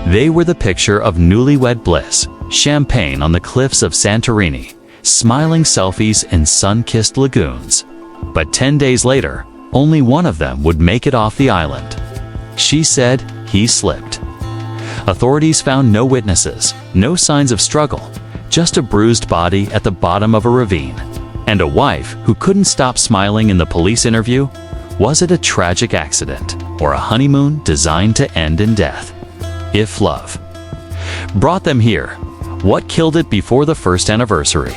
They were the picture of newlywed bliss, champagne on the cliffs of Santorini, smiling selfies in sun-kissed lagoons. But 10 days later, only one of them would make it off the island. She said he slipped. Authorities found no witnesses, no signs of struggle, just a bruised body at the bottom of a ravine. And a wife who couldn't stop smiling in the police interview. Was it a tragic accident or a honeymoon designed to end in death? If love brought them here, what killed it before the first anniversary?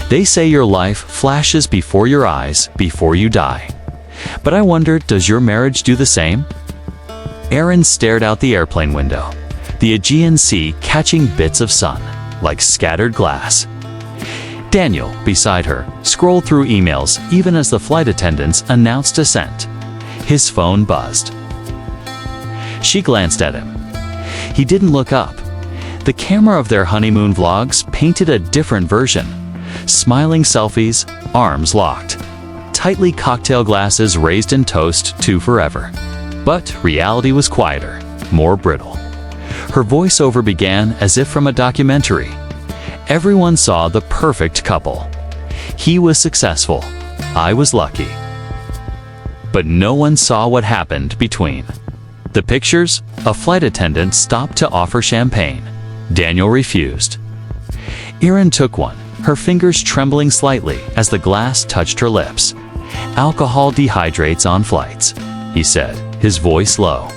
They say your life flashes before your eyes before you die. But I wonder, does your marriage do the same? Erin stared out the airplane window, the Aegean Sea catching bits of sun, like scattered glass. Daniel, beside her, scrolled through emails even as the flight attendants announced descent. His phone buzzed. She glanced at him. He didn't look up. The camera of their honeymoon vlogs painted a different version. Smiling selfies, arms locked. Tightly cocktail glasses raised in toast to forever. But reality was quieter, more brittle. Her voiceover began as if from a documentary. Everyone saw the perfect couple. He was successful. I was lucky. But no one saw what happened between. The pictures, a flight attendant stopped to offer champagne. Daniel refused. Erin took one, her fingers trembling slightly as the glass touched her lips. Alcohol dehydrates on flights, he said, his voice low.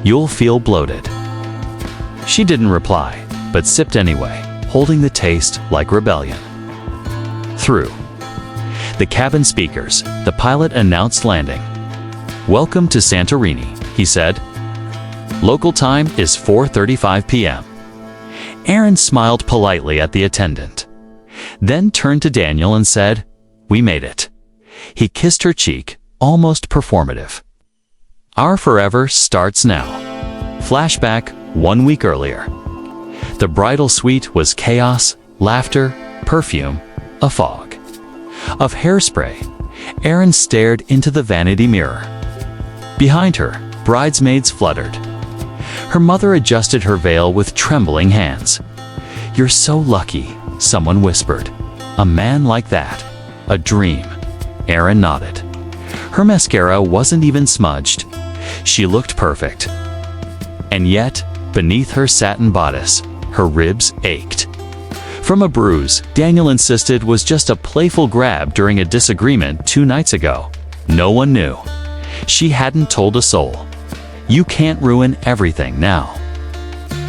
You'll feel bloated. She didn't reply, but sipped anyway, holding the taste like rebellion. Through the cabin speakers, the pilot announced landing. Welcome to Santorini, he said. Local time is 4:35 p.m. Erin smiled politely at the attendant, then turned to Daniel and said, We made it. He kissed her cheek, almost performative. Our forever starts now. Flashback 1 week earlier. The bridal suite was chaos, laughter, perfume, a fog. Of hairspray, Erin stared into the vanity mirror. Behind her, bridesmaids fluttered. Her mother adjusted her veil with trembling hands. You're so lucky, someone whispered. A man like that. A dream. Erin nodded. Her mascara wasn't even smudged. She looked perfect. And yet, beneath her satin bodice, her ribs ached. From a bruise Daniel insisted was just a playful grab during a disagreement 2 nights ago. No one knew. She hadn't told a soul. You can't ruin everything now.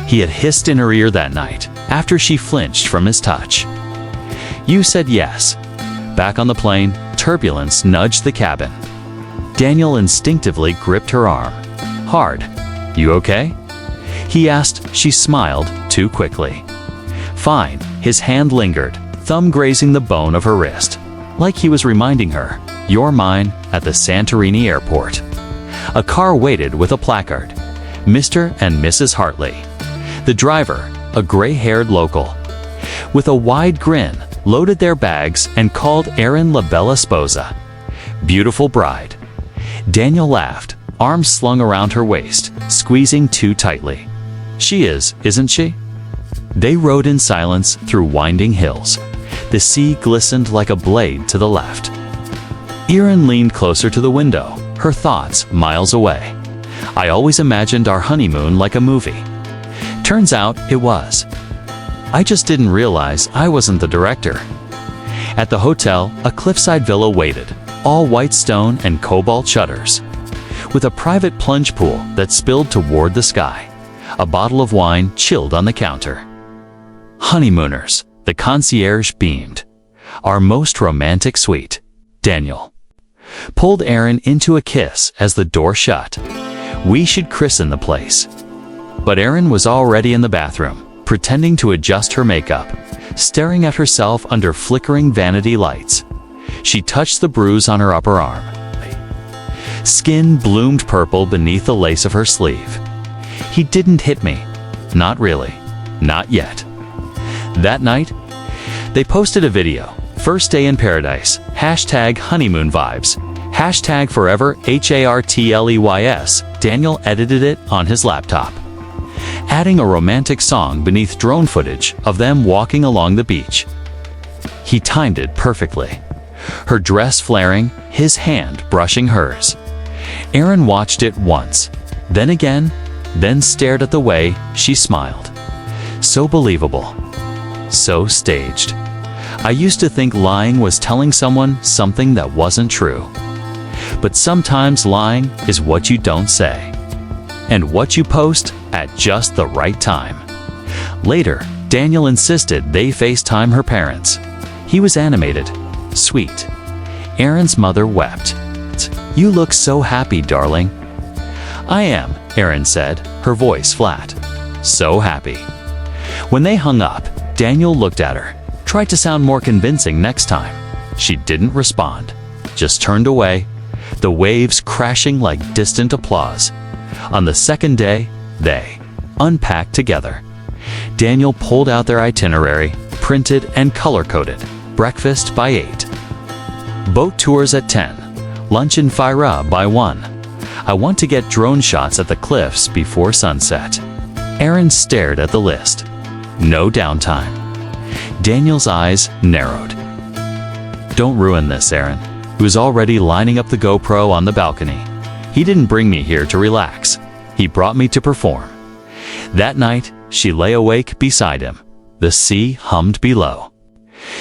He had hissed in her ear that night, after she flinched from his touch. You said yes. Back on the plane, turbulence nudged the cabin. Daniel instinctively gripped her arm. Hard. You okay? He asked. She smiled too quickly. Fine. His hand lingered, thumb grazing the bone of her wrist, like he was reminding her, you're mine, at the Santorini airport. A car waited with a placard. Mr. and Mrs. Hartley. The driver, a gray-haired local, with a wide grin, loaded their bags and called Erin La Bella Sposa. Beautiful bride. Daniel laughed, arms slung around her waist, squeezing too tightly. She is, isn't she? They rode in silence through winding hills. The sea glistened like a blade to the left. Erin leaned closer to the window, her thoughts miles away. I always imagined our honeymoon like a movie. Turns out it was. I just didn't realize I wasn't the director. At the hotel, a cliffside villa waited, all white stone and cobalt shutters, with a private plunge pool that spilled toward the sky. A bottle of wine chilled on the counter. Honeymooners, the concierge beamed. Our most romantic suite. Daniel pulled Erin into a kiss as the door shut. We should christen the place. But Erin was already in the bathroom, pretending to adjust her makeup, staring at herself under flickering vanity lights. She touched the bruise on her upper arm. Skin bloomed purple beneath the lace of her sleeve. He didn't hit me. Not really. Not yet. That night, they posted a video. First day in paradise. #honeymoon vibes. #forever HARTLEYS. Daniel edited it on his laptop. adding a romantic song beneath drone footage of them walking along the beach. He timed it perfectly. Her dress flaring, his hand brushing hers. Erin watched it once, then again, then stared at the way she smiled. So believable. So staged. I used to think lying was telling someone something that wasn't true. But sometimes lying is what you don't say, and what you post at just the right time. Later, Daniel insisted they FaceTime her parents. He was animated, sweet. Erin's mother wept. "You look so happy, darling." "I am," Erin said, her voice flat. "So happy." When they hung up, Daniel looked at her, tried to sound more convincing next time. She didn't respond, just turned away, the waves crashing like distant applause. On the second day, they unpacked together. Daniel pulled out their itinerary, printed and color-coded. Breakfast by 8. Boat tours at 10. Lunch in Fira by 1. I want to get drone shots at the cliffs before sunset. Erin stared at the list. No downtime. Daniel's eyes narrowed. "Don't ruin this, Erin." He was already lining up the GoPro on the balcony. "He didn't bring me here to relax. He brought me to perform." That night, she lay awake beside him. The sea hummed below.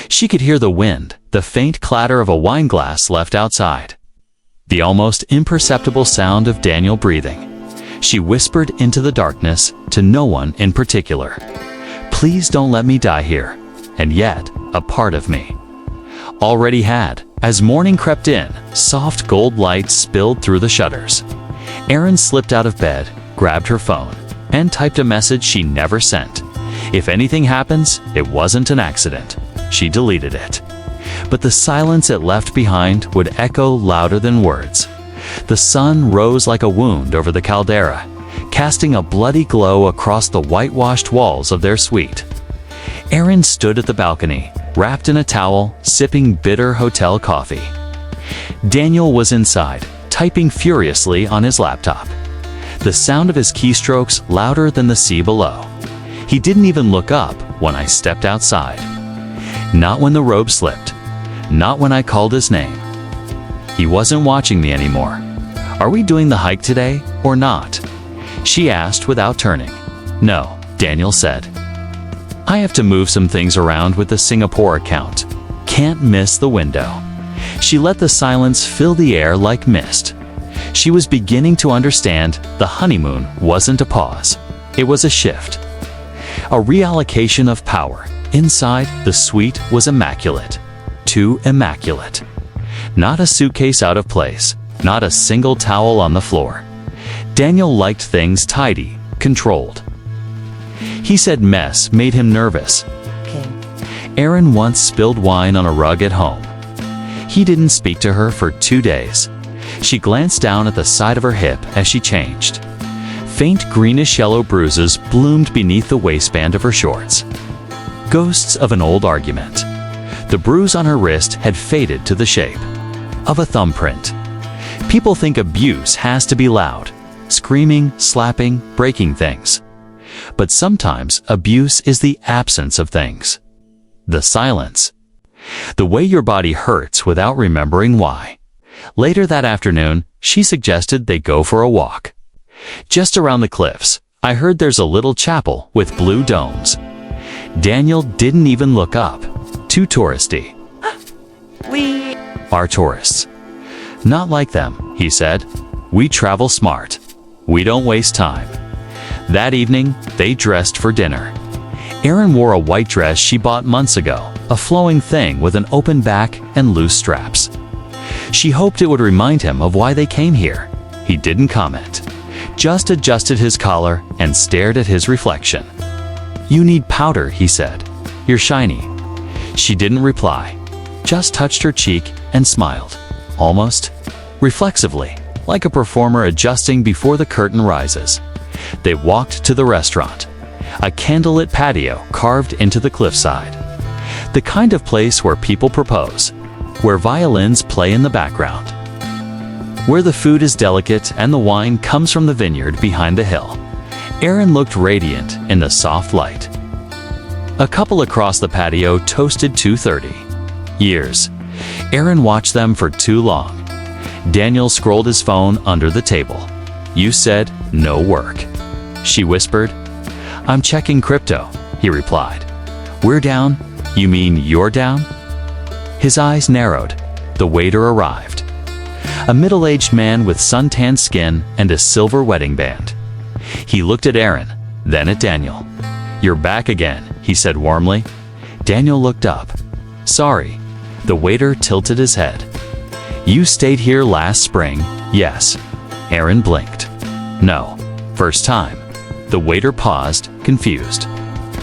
She could hear the wind, the faint clatter of a wine glass left outside. The almost imperceptible sound of Daniel breathing. She whispered into the darkness to no one in particular. "Please don't let me die here." And yet, a part of me already had. As morning crept in, soft gold light spilled through the shutters. Erin slipped out of bed, grabbed her phone, and typed a message she never sent. If anything happens, it wasn't an accident. She deleted it. But the silence it left behind would echo louder than words. The sun rose like a wound over the caldera, casting a bloody glow across the whitewashed walls of their suite. Erin stood at the balcony, wrapped in a towel, sipping bitter hotel coffee. Daniel was inside, typing furiously on his laptop. The sound of his keystrokes louder than the sea below. He didn't even look up when I stepped outside. Not when the robe slipped. Not when I called his name. He wasn't watching me anymore. "Are we doing the hike today or not?" she asked without turning. "No," Daniel said. "I have to move some things around with the Singapore account. Can't miss the window." She let the silence fill the air like mist. She was beginning to understand the honeymoon wasn't a pause. It was a shift. A reallocation of power. Inside, the suite was immaculate. Too immaculate. Not a suitcase out of place. Not a single towel on the floor. Daniel liked things tidy, controlled. He said mess made him nervous. Okay. Erin once spilled wine on a rug at home. He didn't speak to her for 2 days. She glanced down at the side of her hip as she changed. Faint greenish-yellow bruises bloomed beneath the waistband of her shorts. Ghosts of an old argument. The bruise on her wrist had faded to the shape of a thumbprint. People think abuse has to be loud. Screaming, slapping, breaking things. But sometimes abuse is the absence of things. The silence. The way your body hurts without remembering why. Later that afternoon, she suggested they go for a walk. Just around the cliffs, I heard there's a little chapel with blue domes. Daniel didn't even look up. Too touristy. We Are tourists. Not like them, he said. We travel smart. We don't waste time. That evening, they dressed for dinner. Erin wore a white dress she bought months ago, a flowing thing with an open back and loose straps. She hoped it would remind him of why they came here. He didn't comment, just adjusted his collar and stared at his reflection. "You need powder," he said. "You're shiny." She didn't reply, just touched her cheek and smiled, almost reflexively, like a performer adjusting before the curtain rises. They walked to the restaurant, a candlelit patio carved into the cliffside. The kind of place where people propose, where violins play in the background, where the food is delicate and the wine comes from the vineyard behind the hill. Erin looked radiant in the soft light. A couple across the patio toasted 2:30. Years. Erin watched them for too long. Daniel scrolled his phone under the table. You said no work. She whispered. I'm checking crypto, he replied. We're down? You mean you're down? His eyes narrowed. The waiter arrived. A middle-aged man with suntanned skin and a silver wedding band. He looked at Erin, then at Daniel. You're back again, he said warmly. Daniel looked up. Sorry. The waiter tilted his head. You stayed here last spring, yes. Erin blinked. No. First time. The waiter paused, confused.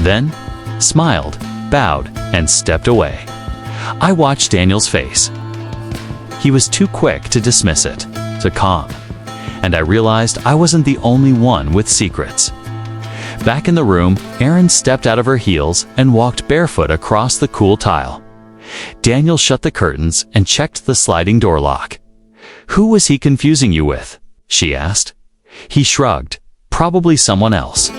Then, smiled, bowed, and stepped away. I watched Daniel's face. He was too quick to dismiss it, to calm. And I realized I wasn't the only one with secrets. Back in the room, Erin stepped out of her heels and walked barefoot across the cool tile. Daniel shut the curtains and checked the sliding door lock. Who was he confusing you with? She asked. He shrugged. Probably someone else.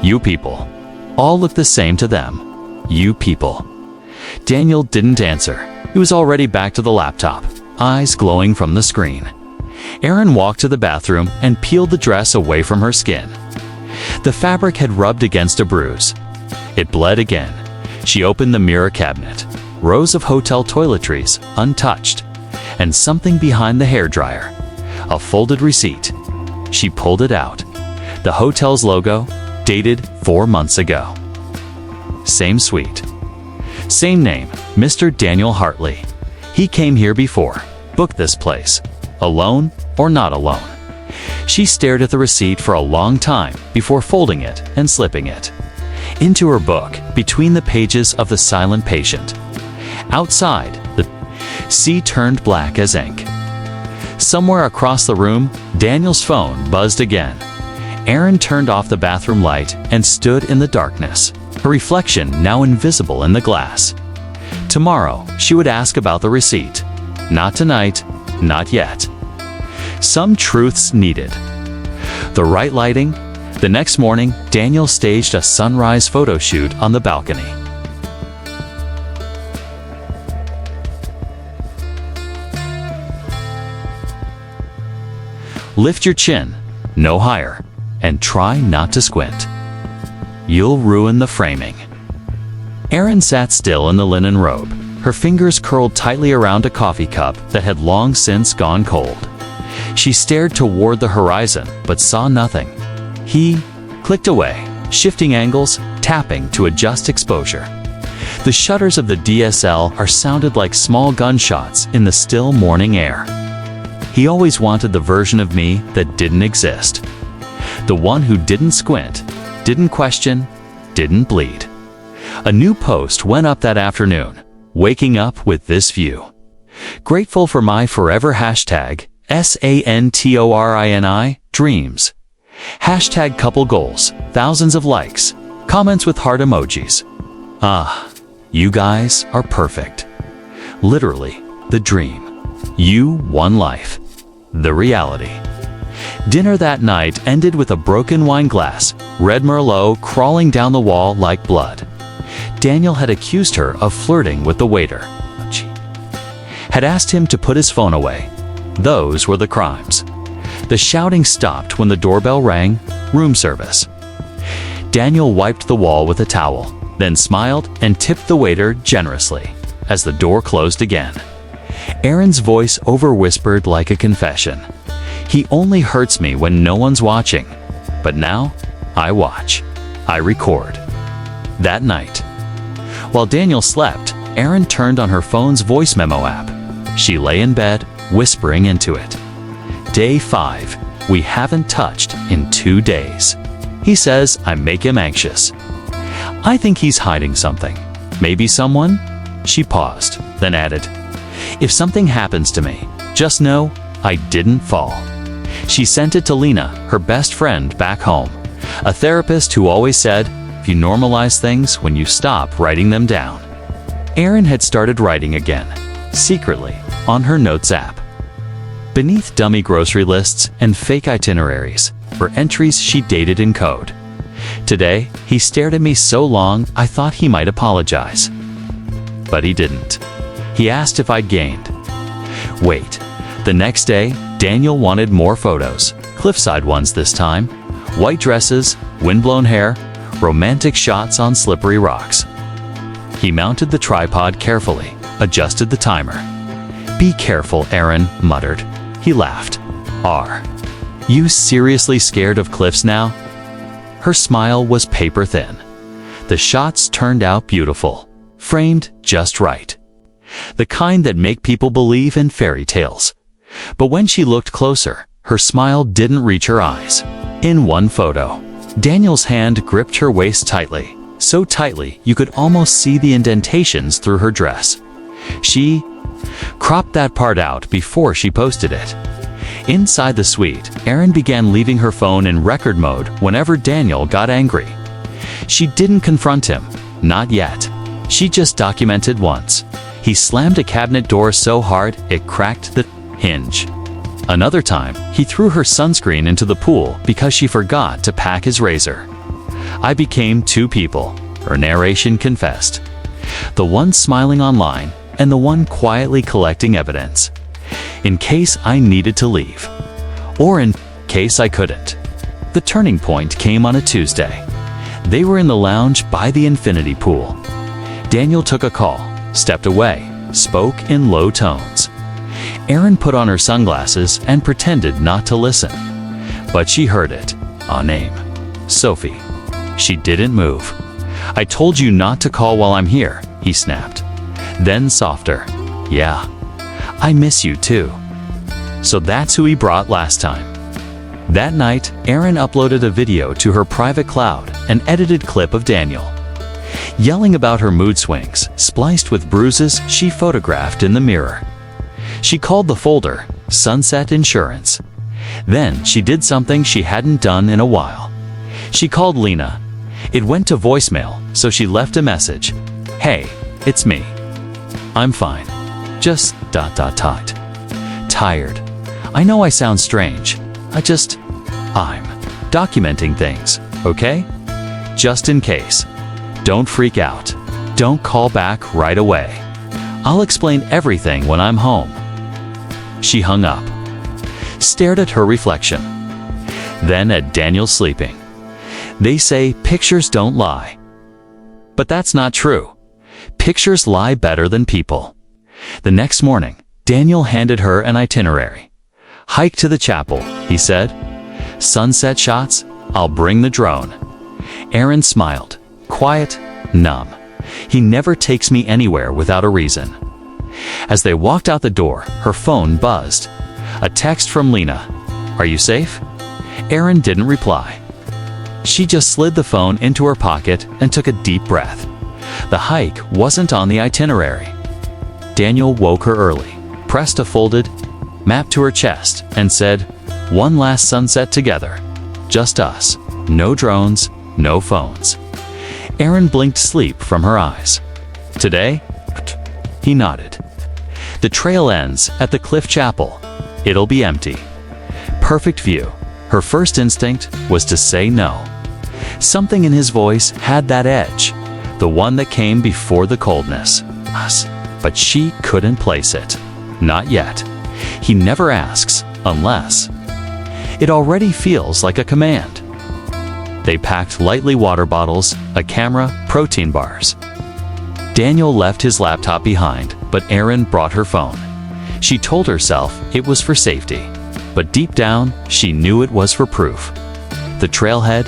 You people. All look the same to them. You people. Daniel didn't answer. He was already back to the laptop, eyes glowing from the screen. Erin walked to the bathroom and peeled the dress away from her skin. The fabric had rubbed against a bruise. It bled again. She opened the mirror cabinet. Rows of hotel toiletries, untouched. And something behind the hairdryer. A folded receipt. She pulled it out. The hotel's logo, dated 4 months ago. Same suite. Same name, Mr. Daniel Hartley. He came here before, booked this place. Alone or not alone. She stared at the receipt for a long time before folding it and slipping it into her book between the pages of The Silent Patient. Outside, the sea turned black as ink. Somewhere across the room, Daniel's phone buzzed again. Erin turned off the bathroom light and stood in the darkness, her reflection now invisible in the glass. Tomorrow, she would ask about the receipt. Not tonight, not yet. Some truths needed. The right lighting. The next morning, Daniel staged a sunrise photo shoot on the balcony. Lift your chin, no higher, and try not to squint. You'll ruin the framing. Erin sat still in the linen robe, her fingers curled tightly around a coffee cup that had long since gone cold. She stared toward the horizon, but saw nothing. He clicked away, shifting angles, tapping to adjust exposure. The shutters of the DSLR sounded like small gunshots in the still morning air. He always wanted the version of me that didn't exist. The one who didn't squint, didn't question, didn't bleed. A new post went up that afternoon, waking up with this view. Grateful for my forever hashtag, SANTORINI, dreams. Hashtag couple goals, thousands of likes, comments with heart emojis. Ah, you guys are perfect. Literally, the dream. You, one life. The reality. Dinner that night ended with a broken wine glass, red Merlot crawling down the wall like blood. Daniel had accused her of flirting with the waiter. She had asked him to put his phone away. Those were the crimes. The shouting stopped when the doorbell rang, room service. Daniel wiped the wall with a towel, then smiled and tipped the waiter generously as the door closed again. Erin's voice over-whispered like a confession. He only hurts me when no one's watching. But now, I watch. I record. That night, while Daniel slept, Erin turned on her phone's voice memo app. She lay in bed, whispering into it. Day 5. We haven't touched in 2 days. He says I make him anxious. I think he's hiding something. Maybe someone? She paused, then added, if something happens to me, just know I didn't fall. She sent it to Lena, her best friend back home, a therapist who always said, if you normalize things when you stop writing them down. Erin had started writing again, secretly, on her notes app. Beneath dummy grocery lists and fake itineraries were entries she dated in code. Today, he stared at me so long I thought he might apologize. But he didn't. He asked if I'd gained. Wait. The next day, Daniel wanted more photos, cliffside ones this time, white dresses, windblown hair, romantic shots on slippery rocks. He mounted the tripod carefully, adjusted the timer. "Be careful, Erin," muttered. He laughed. "Are you seriously scared of cliffs now?" Her smile was paper thin. The shots turned out beautiful, framed just right. The kind that make people believe in fairy tales. But when she looked closer, her smile didn't reach her eyes. In one photo, Daniel's hand gripped her waist tightly, so tightly you could almost see the indentations through her dress. She cropped that part out before she posted it. Inside the suite, Erin began leaving her phone in record mode whenever Daniel got angry. She didn't confront him, not yet. She just documented once. He slammed a cabinet door so hard it cracked the hinge. Another time, he threw her sunscreen into the pool because she forgot to pack his razor. "I became two people," her narration confessed. The one smiling online and the one quietly collecting evidence. In case I needed to leave. Or in case I couldn't. The turning point came on a Tuesday. They were in the lounge by the infinity pool. Daniel took a call, stepped away, spoke in low tones. Erin put on her sunglasses and pretended not to listen. But she heard it. A name. Sophie. She didn't move. "I told you not to call while I'm here," he snapped. Then softer. "Yeah. I miss you too." So that's who he brought last time. That night, Erin uploaded a video to her private cloud, an edited clip of Daniel. Yelling about her mood swings, spliced with bruises she photographed in the mirror. She called the folder, Sunset Insurance. Then she did something she hadn't done in a while. She called Lena. It went to voicemail, so she left a message. "Hey, it's me. I'm fine. Just ... tired. I know I sound strange. I'm documenting things, okay? Just in case. Don't freak out. Don't call back right away. I'll explain everything when I'm home." She hung up, stared at her reflection, then at Daniel sleeping. They say pictures don't lie. But that's not true. Pictures lie better than people. The next morning, Daniel handed her an itinerary. "Hike to the chapel," he said. "Sunset shots, I'll bring the drone." Erin smiled, quiet, numb. He never takes me anywhere without a reason. As they walked out the door, her phone buzzed. A text from Lena. "Are you safe?" Erin didn't reply. She just slid the phone into her pocket and took a deep breath. The hike wasn't on the itinerary. Daniel woke her early, pressed a folded map to her chest, and said, "One last sunset together. Just us. No drones, no phones." Erin blinked sleep from her eyes. "Today?" He nodded. "The trail ends at the Cliff Chapel. It'll be empty." Perfect view. Her first instinct was to say no. Something in his voice had that edge, the one that came before the coldness. But she couldn't place it. Not yet. He never asks, unless. It already feels like a command. They packed lightly water bottles, a camera, protein bars. Daniel left his laptop behind, but Erin brought her phone. She told herself it was for safety, but deep down, she knew it was for proof. The trailhead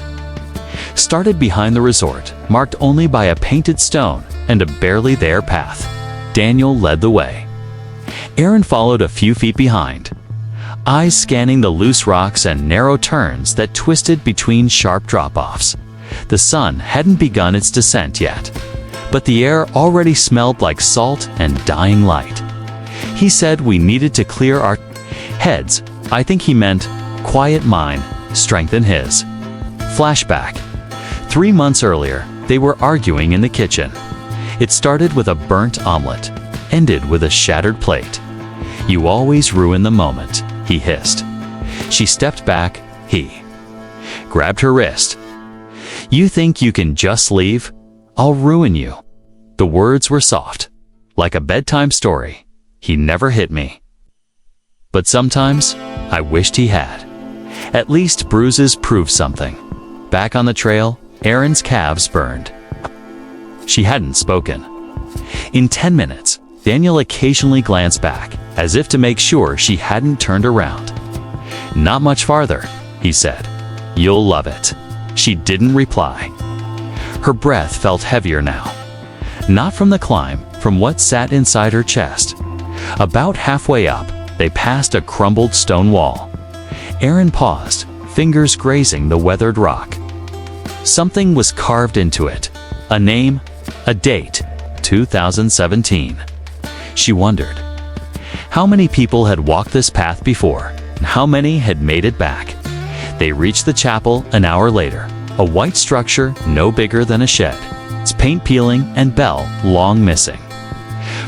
started behind the resort, marked only by a painted stone and a barely there path. Daniel led the way. Erin followed a few feet behind, eyes scanning the loose rocks and narrow turns that twisted between sharp drop-offs. The sun hadn't begun its descent yet, but the air already smelled like salt and dying light. He said we needed to clear our heads. I think he meant quiet mind, strengthen his. Flashback. 3 months earlier, they were arguing in the kitchen. It started with a burnt omelet, ended with a shattered plate. "You always ruin the moment," he hissed. She stepped back. He grabbed her wrist. You think you can just leave? I'll ruin you." The words were soft, like a bedtime story. He never hit me. But sometimes, I wished he had. At least bruises proved something. Back on the trail, Erin's calves burned. She hadn't spoken. In 10 minutes, Daniel occasionally glanced back, as if to make sure she hadn't turned around. "Not much farther," he said. "You'll love it." She didn't reply. Her breath felt heavier now. Not from the climb, from what sat inside her chest. About halfway up, they passed a crumbled stone wall. Erin paused, fingers grazing the weathered rock. Something was carved into it. A name, a date, 2017. She wondered. How many people had walked this path before, and how many had made it back? They reached the chapel an hour later, a white structure no bigger than a shed, its paint peeling and bell long missing.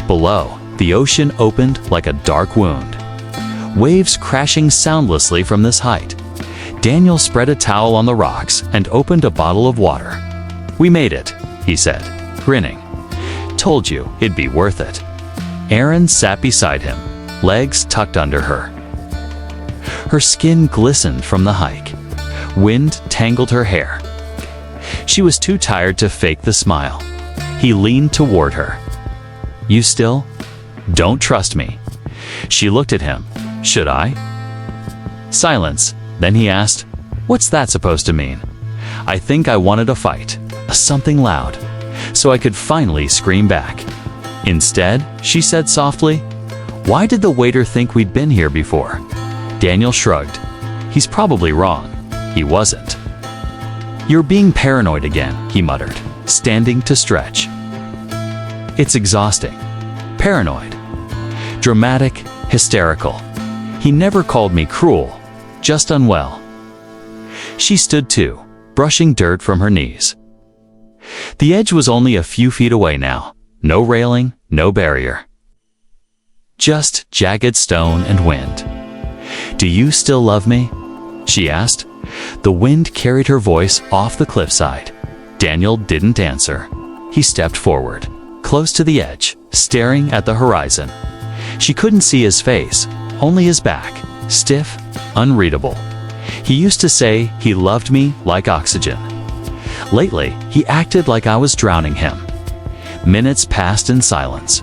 Below, the ocean opened like a dark wound. Waves crashing soundlessly from this height. Daniel spread a towel on the rocks and opened a bottle of water. "We made it," he said, grinning. "Told you it'd be worth it." Erin sat beside him, legs tucked under her. Her skin glistened from the hike. Wind tangled her hair. She was too tired to fake the smile. He leaned toward her. "You still don't trust me?" She looked at him. "Should I?" Silence. Then he asked, "What's that supposed to mean?" "I think I wanted a fight, something loud, so I could finally scream back." Instead, she said softly, "Why did the waiter think we'd been here before?" Daniel shrugged. "He's probably wrong." He wasn't. "You're being paranoid again," he muttered, standing to stretch. "It's exhausting. Paranoid. Dramatic, hysterical. He never called me cruel, just unwell." She stood too, brushing dirt from her knees. The edge was only a few feet away now. No railing, no barrier. Just jagged stone and wind. "Do you still love me?" she asked. The wind carried her voice off the cliffside. Daniel didn't answer. He stepped forward, close to the edge, staring at the horizon. She couldn't see his face, only his back, stiff, unreadable. He used to say he loved me like oxygen. Lately, he acted like I was drowning him. Minutes passed in silence.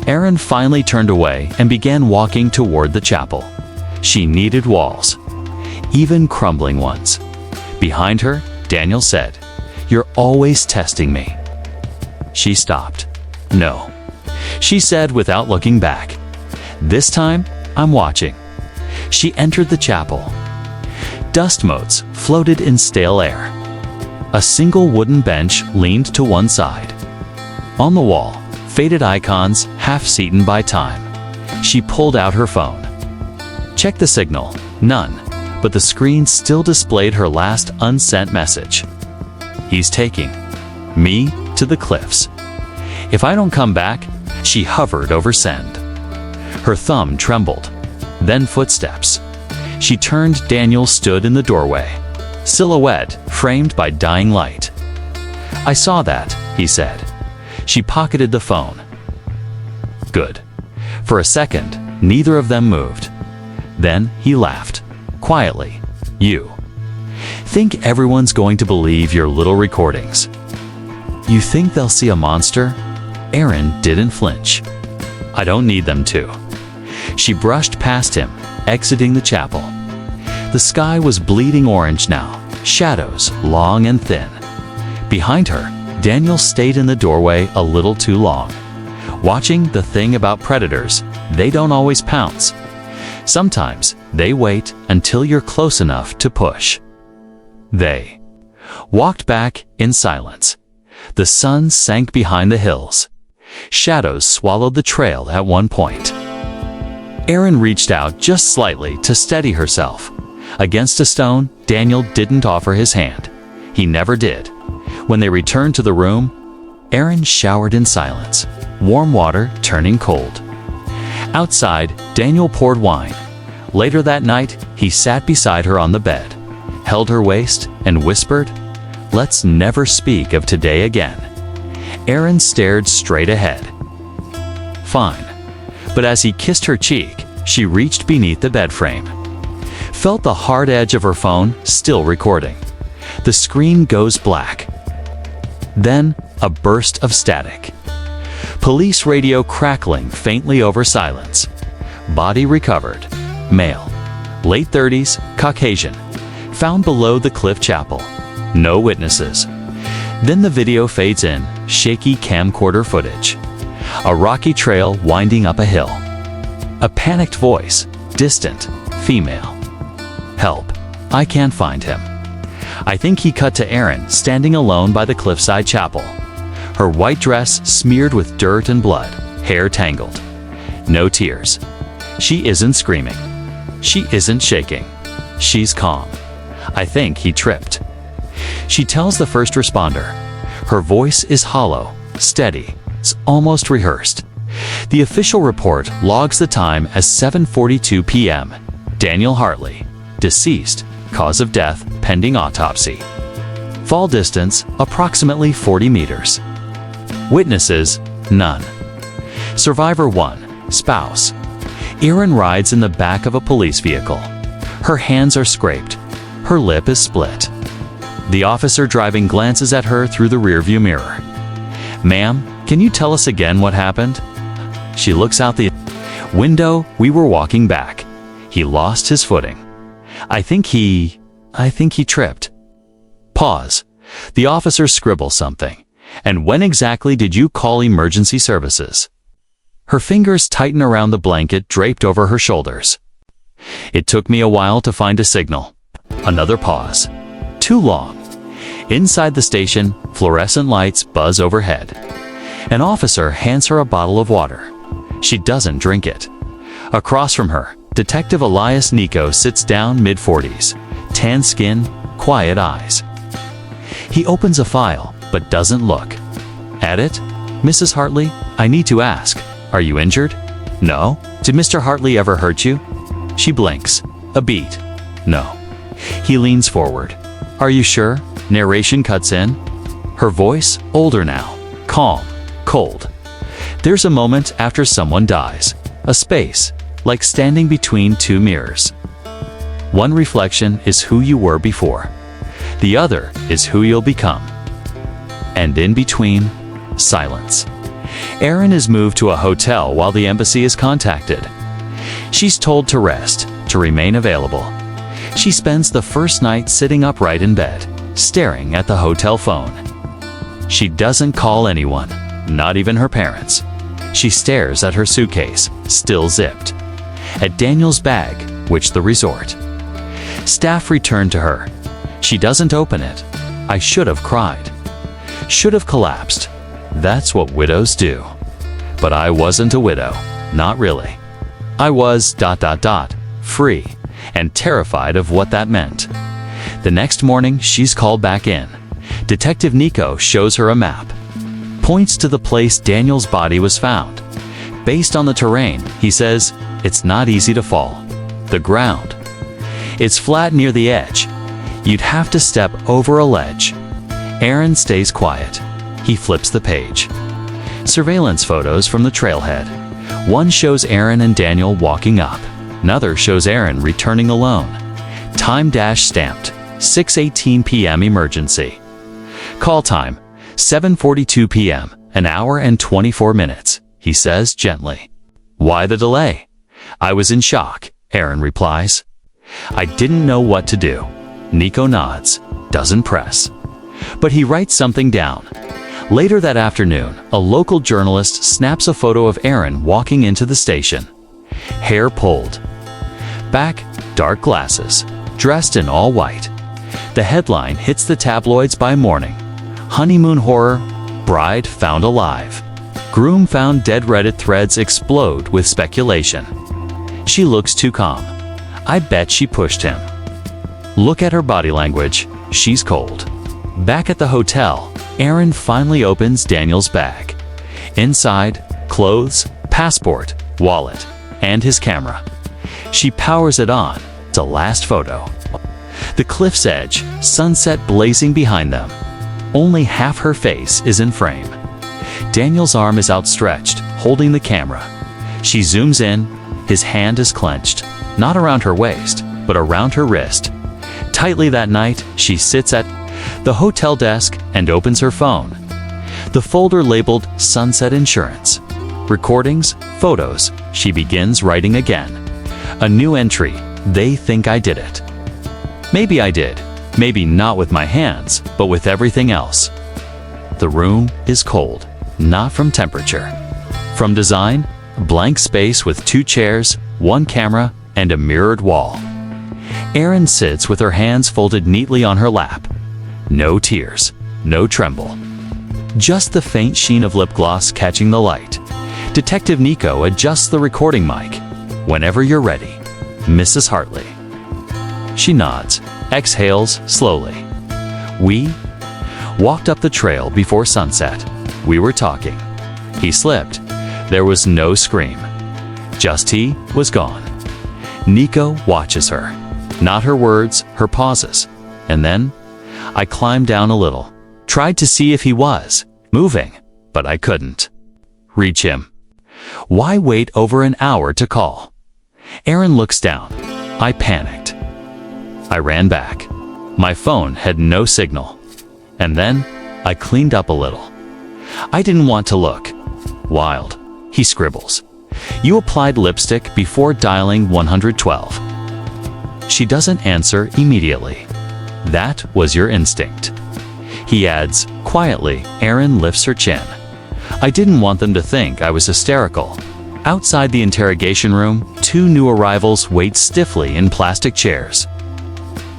Erin finally turned away and began walking toward the chapel. She needed walls, even crumbling ones. Behind her, Daniel said, "You're always testing me." She stopped. "No," she said without looking back. "This time, I'm watching." She entered the chapel. Dust motes floated in stale air. A single wooden bench leaned to one side. On the wall, faded icons half-eaten by time. She pulled out her phone. Check the signal. None. But the screen still displayed her last unsent message. "He's taking me to the cliffs. If I don't come back," she hovered over send. Her thumb trembled. Then footsteps. She turned. Daniel stood in the doorway, silhouette framed by dying light. "I saw that," he said. She pocketed the phone. Good. For a second, neither of them moved. Then he laughed, quietly. "You think everyone's going to believe your little recordings? You think they'll see a monster?" Erin didn't flinch. "I don't need them to." She brushed past him, exiting the chapel. The sky was bleeding orange now, shadows long and thin. Behind her, Daniel stayed in the doorway a little too long, watching the thing about predators. They don't always pounce. Sometimes they wait until you're close enough to push. They walked back in silence. The sun sank behind the hills. Shadows swallowed the trail at one point. Erin reached out just slightly to steady herself. Against a stone, Daniel didn't offer his hand. He never did. When they returned to the room, Erin showered in silence, warm water turning cold. Outside, Daniel poured wine. Later that night, he sat beside her on the bed, held her waist, and whispered, Let's never speak of today again. Erin stared straight ahead. Fine. But as he kissed her cheek, she reached beneath the bed frame. Felt the hard edge of her phone still recording. The screen goes black. Then, a burst of static. Police radio crackling faintly over silence. Body recovered. Male. Late 30s, Caucasian. Found below the Cliff Chapel. No witnesses. Then the video fades in, shaky camcorder footage. A rocky trail winding up a hill. A panicked voice, distant, female. Help. I can't find him. I think he cut to Erin standing alone by the cliffside chapel. Her white dress smeared with dirt and blood, hair tangled. No tears. She isn't screaming. She isn't shaking. She's calm. I think he tripped. She tells the first responder. Her voice is hollow, steady. It's almost rehearsed. The official report logs the time as 7:42 p.m. Daniel Hartley, deceased, cause of death pending autopsy. Fall distance, approximately 40 meters. Witnesses, none. Survivor 1, spouse. Erin rides in the back of a police vehicle. Her hands are scraped. Her lip is split. The officer driving glances at her through the rearview mirror. Ma'am, can you tell us again what happened? She looks out the window. We were walking back. He lost his footing. I think he tripped. Pause. The officer scribbles something. And when exactly did you call emergency services? Her fingers tighten around the blanket draped over her shoulders. It took me a while to find a signal. Another pause. Too long. Inside the station, fluorescent lights buzz overhead. An officer hands her a bottle of water. She doesn't drink it. Across from her, Detective Elias Nico sits down mid-40s. Tan skin, quiet eyes. He opens a file, but doesn't look. At it? Mrs. Hartley, I need to ask, are you injured? No. Did Mr. Hartley ever hurt you? She blinks. A beat. No. He leans forward. Are you sure? Narration cuts in. Her voice, older now, calm, cold. There's a moment after someone dies. A space, like standing between two mirrors. One reflection is who you were before. The other is who you'll become. And in between, silence. Erin is moved to a hotel while the embassy is contacted. She's told to rest, to remain available. She spends the first night sitting upright in bed, staring at the hotel phone. She doesn't call anyone, not even her parents. She stares at her suitcase, still zipped. At Daniel's bag, which the resort. Staff return to her. She doesn't open it. I should have cried. Should have collapsed. That's what widows do. But I wasn't a widow. Not really. I was ... free, and terrified of what that meant. The next morning, she's called back in. Detective Nico shows her a map. Points to the place Daniel's body was found. Based on the terrain, he says, it's not easy to fall. The ground. It's flat near the edge. You'd have to step over a ledge. Erin stays quiet. He flips the page. Surveillance photos from the trailhead. One shows Erin and Daniel walking up. Another shows Erin returning alone. Time dash stamped. 6:18 p.m. emergency. Call time. 7:42 p.m. An hour and 24 minutes, he says gently. Why the delay? I was in shock, Erin replies. I didn't know what to do. Nico nods, doesn't press. But he writes something down. Later that afternoon, a local journalist snaps a photo of Erin walking into the station. Hair pulled. Back, dark glasses, dressed in all white. The headline hits the tabloids by morning. Honeymoon horror, bride found alive. Groom found dead. Reddit threads explode with speculation. She looks too calm. I bet she pushed him. Look at her body language. She's cold. Back at the hotel, Erin finally opens Daniel's bag. Inside, clothes, passport, wallet, and his camera. She powers it on. It's a last photo. The cliff's edge, sunset blazing behind them. Only half her face is in frame. Daniel's arm is outstretched, holding the camera. She zooms in, his hand is clenched, not around her waist, but around her wrist. Tightly that night, she sits at the hotel desk and opens her phone. The folder labeled Sunset Insurance. Recordings, photos, she begins writing again. A new entry, they think I did it. Maybe I did, maybe not with my hands, but with everything else. The room is cold, not from temperature. From design, a blank space with 2 chairs, 1 camera, and a mirrored wall. Erin sits with her hands folded neatly on her lap. No tears, no tremble. Just the faint sheen of lip gloss catching the light. Detective Nico adjusts the recording mic. Whenever you're ready, Mrs. Hartley. She nods, exhales slowly. We walked up the trail before sunset. We were talking. He slipped. There was no scream. Just he was gone. Nico watches her. Not her words, her pauses. And then, I climbed down a little. Tried to see if he was moving, but I couldn't reach him. Why wait over an hour to call? Erin looks down. I panicked. I ran back. My phone had no signal. And then, I cleaned up a little. I didn't want to look. Wild, he scribbles. You applied lipstick before dialing 112. She doesn't answer immediately. That was your instinct. He adds, quietly. Erin lifts her chin. I didn't want them to think I was hysterical. Outside the interrogation room, 2 new arrivals wait stiffly in plastic chairs.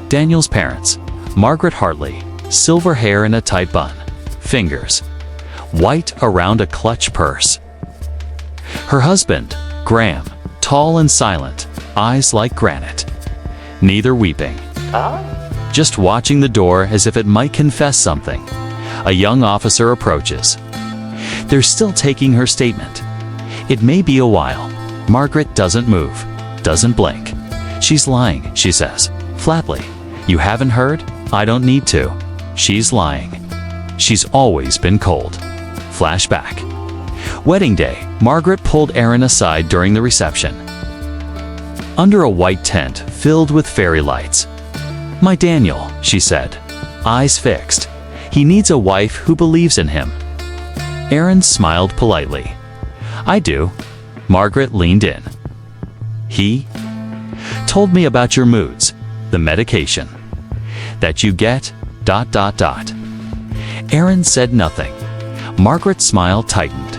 Daniel's parents, Margaret Hartley, silver hair in a tight bun, fingers white around a clutch purse. Her husband, Graham, tall and silent, eyes like granite. Neither weeping. Just watching the door as if it might confess something. A young officer approaches. They're still taking her statement. It may be a while. Margaret doesn't move, doesn't blink. She's lying, she says, flatly. You haven't heard? I don't need to. She's lying. She's always been cold. Flashback. Wedding day, Margaret pulled Erin aside during the reception. Under a white tent filled with fairy lights. My Daniel, she said, eyes fixed. He needs a wife who believes in him. Erin smiled politely. I do. Margaret leaned in. He told me about your moods, the medication that you get, ... Erin said nothing. Margaret's smile tightened.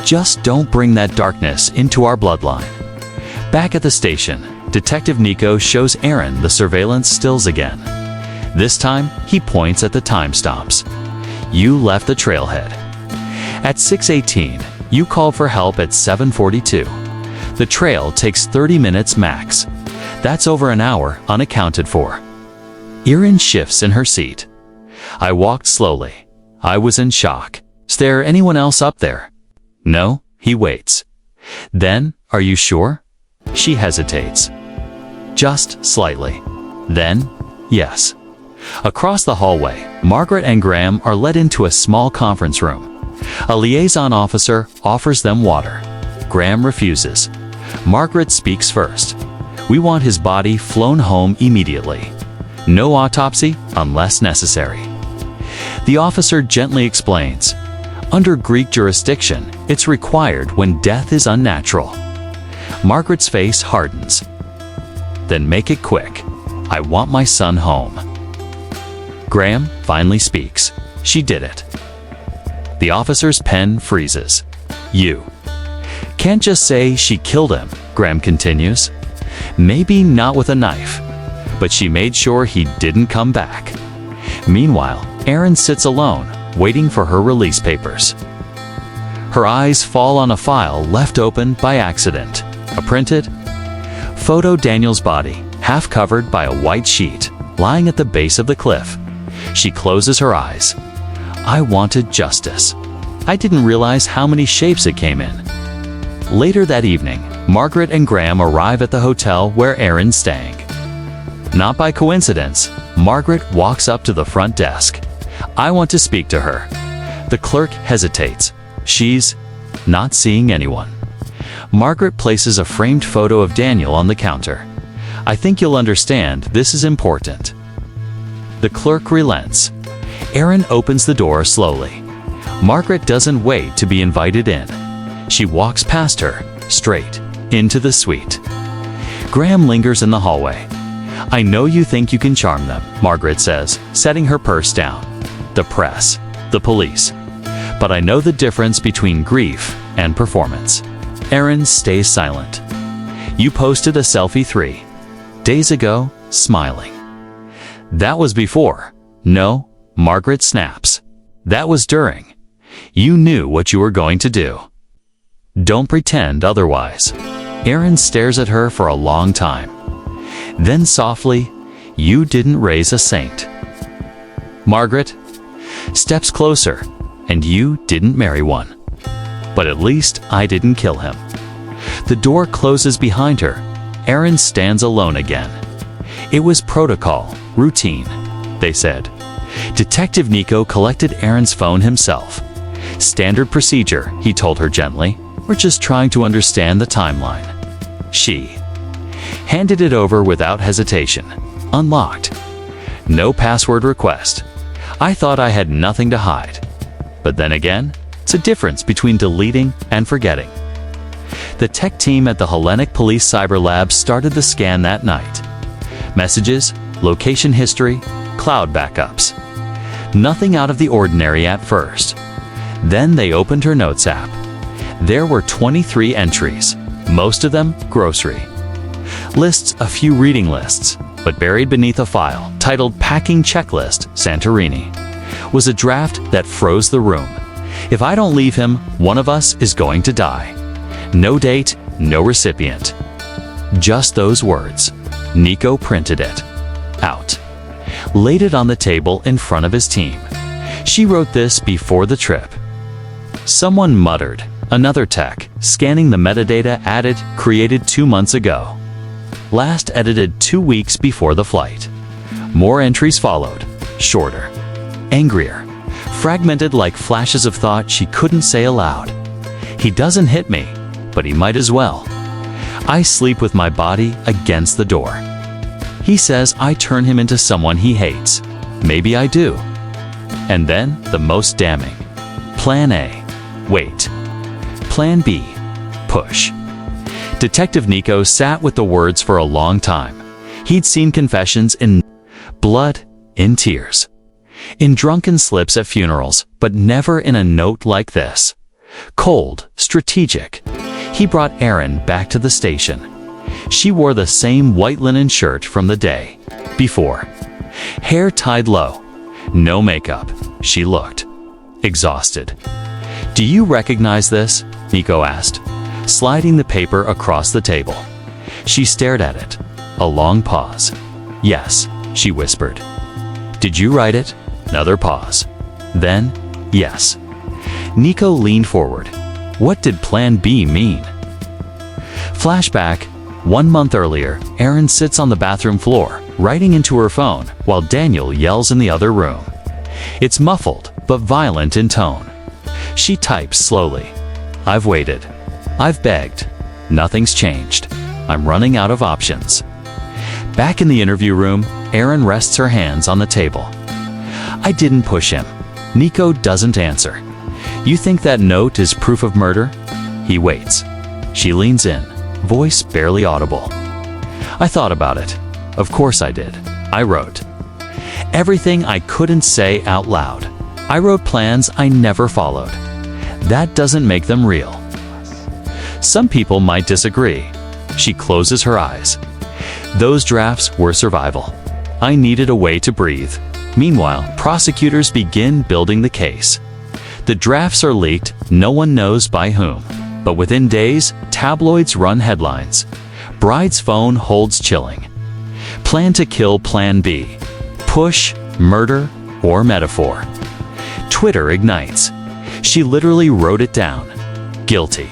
Just don't bring that darkness into our bloodline. Back at the station, Detective Nico shows Erin the surveillance stills again. This time, he points at the time stamps. You left the trailhead at 6:18. You called for help at 7:42. The trail takes 30 minutes max. That's over an hour unaccounted for. Erin shifts in her seat. I walked slowly. I was in shock. Is there anyone else up there? No, he waits. Then, are you sure? She hesitates. Just slightly. Then, yes. Across the hallway, Margaret and Graham are led into a small conference room. A liaison officer offers them water. Graham refuses. Margaret speaks first. We want his body flown home immediately. No autopsy unless necessary. The officer gently explains. Under Greek jurisdiction, it's required when death is unnatural. Margaret's face hardens. Then make it quick. I want my son home. Graham finally speaks. She did it. The officer's pen freezes. You can't just say she killed him, Graham continues. Maybe not with a knife, but she made sure he didn't come back. Meanwhile, Erin sits alone, waiting for her release papers. Her eyes fall on a file left open by accident. A printed photo Daniel's body, half covered by a white sheet, lying at the base of the cliff. She closes her eyes. I wanted justice. I didn't realize how many shapes it came in. Later that evening, Margaret and Graham arrive at the hotel where Erin's staying. Not by coincidence, Margaret walks up to the front desk. I want to speak to her. The clerk hesitates. She's not seeing anyone. Margaret places a framed photo of Daniel on the counter. I think you'll understand this is important. The clerk relents. Erin opens the door slowly. Margaret doesn't wait to be invited in. She walks past her, straight, into the suite. Graham lingers in the hallway. I know you think you can charm them, Margaret says, setting her purse down. The press, the police. But I know the difference between grief and performance. Erin stays silent. You posted a selfie 3 days ago, smiling. That was before. No, Margaret snaps. That was during. You knew what you were going to do. Don't pretend otherwise. Erin stares at her for a long time. Then softly, you didn't raise a saint. Margaret steps closer, and you didn't marry one. But at least I didn't kill him. The door closes behind her. Erin stands alone again. It was protocol, routine, they said. Detective Nico collected Erin's phone himself. Standard procedure, he told her gently. We're just trying to understand the timeline. She handed it over without hesitation. Unlocked. No password request. I thought I had nothing to hide. But then again, it's a difference between deleting and forgetting. The tech team at the Hellenic Police Cyber Lab started the scan that night. Messages, location history, cloud backups. Nothing out of the ordinary at first. Then they opened her notes app. There were 23 entries, most of them grocery. Lists a few reading lists, but buried beneath a file titled Packing Checklist Santorini was a draft that froze the room. If I don't leave him, one of us is going to die. No date, no recipient. Just those words. Nico printed it out, laid it on the table in front of his team. She wrote this before the trip. Someone muttered. Another tech, scanning the metadata added, created 2 months ago. Last edited 2 weeks before the flight. More entries followed, shorter, angrier, fragmented like flashes of thought she couldn't say aloud. He doesn't hit me, but he might as well. I sleep with my body against the door. He says I turn him into someone he hates. Maybe I do. And then, the most damning. Plan A. Wait. Plan B. Push. Detective Nico sat with the words for a long time. He'd seen confessions in blood, in tears, in drunken slips at funerals, but never in a note like this. Cold, strategic. He brought Erin back to the station. She wore the same white linen shirt from the day before. Hair tied low. No makeup. She looked exhausted. Do you recognize this? Nico asked, sliding the paper across the table. She stared at it. A long pause. Yes, she whispered. Did you write it? Another pause. Then, yes. Nico leaned forward. What did Plan B mean? Flashback. 1 month earlier, Erin sits on the bathroom floor, writing into her phone, while Daniel yells in the other room. It's muffled, but violent in tone. She types slowly. I've waited. I've begged. Nothing's changed. I'm running out of options. Back in the interview room, Erin rests her hands on the table. I didn't push him. Nico doesn't answer. You think that note is proof of murder? He waits. She leans in, voice barely audible. I thought about it. Of course I did. I wrote everything I couldn't say out loud. I wrote plans I never followed. That doesn't make them real. Some people might disagree. She closes her eyes. Those drafts were survival. I needed a way to breathe. Meanwhile, prosecutors begin building the case. The drafts are leaked, no one knows by whom. But within days, tabloids run headlines. Bride's phone holds chilling. Plan to kill Plan B. Push, murder, or metaphor. Twitter ignites. She literally wrote it down. Guilty.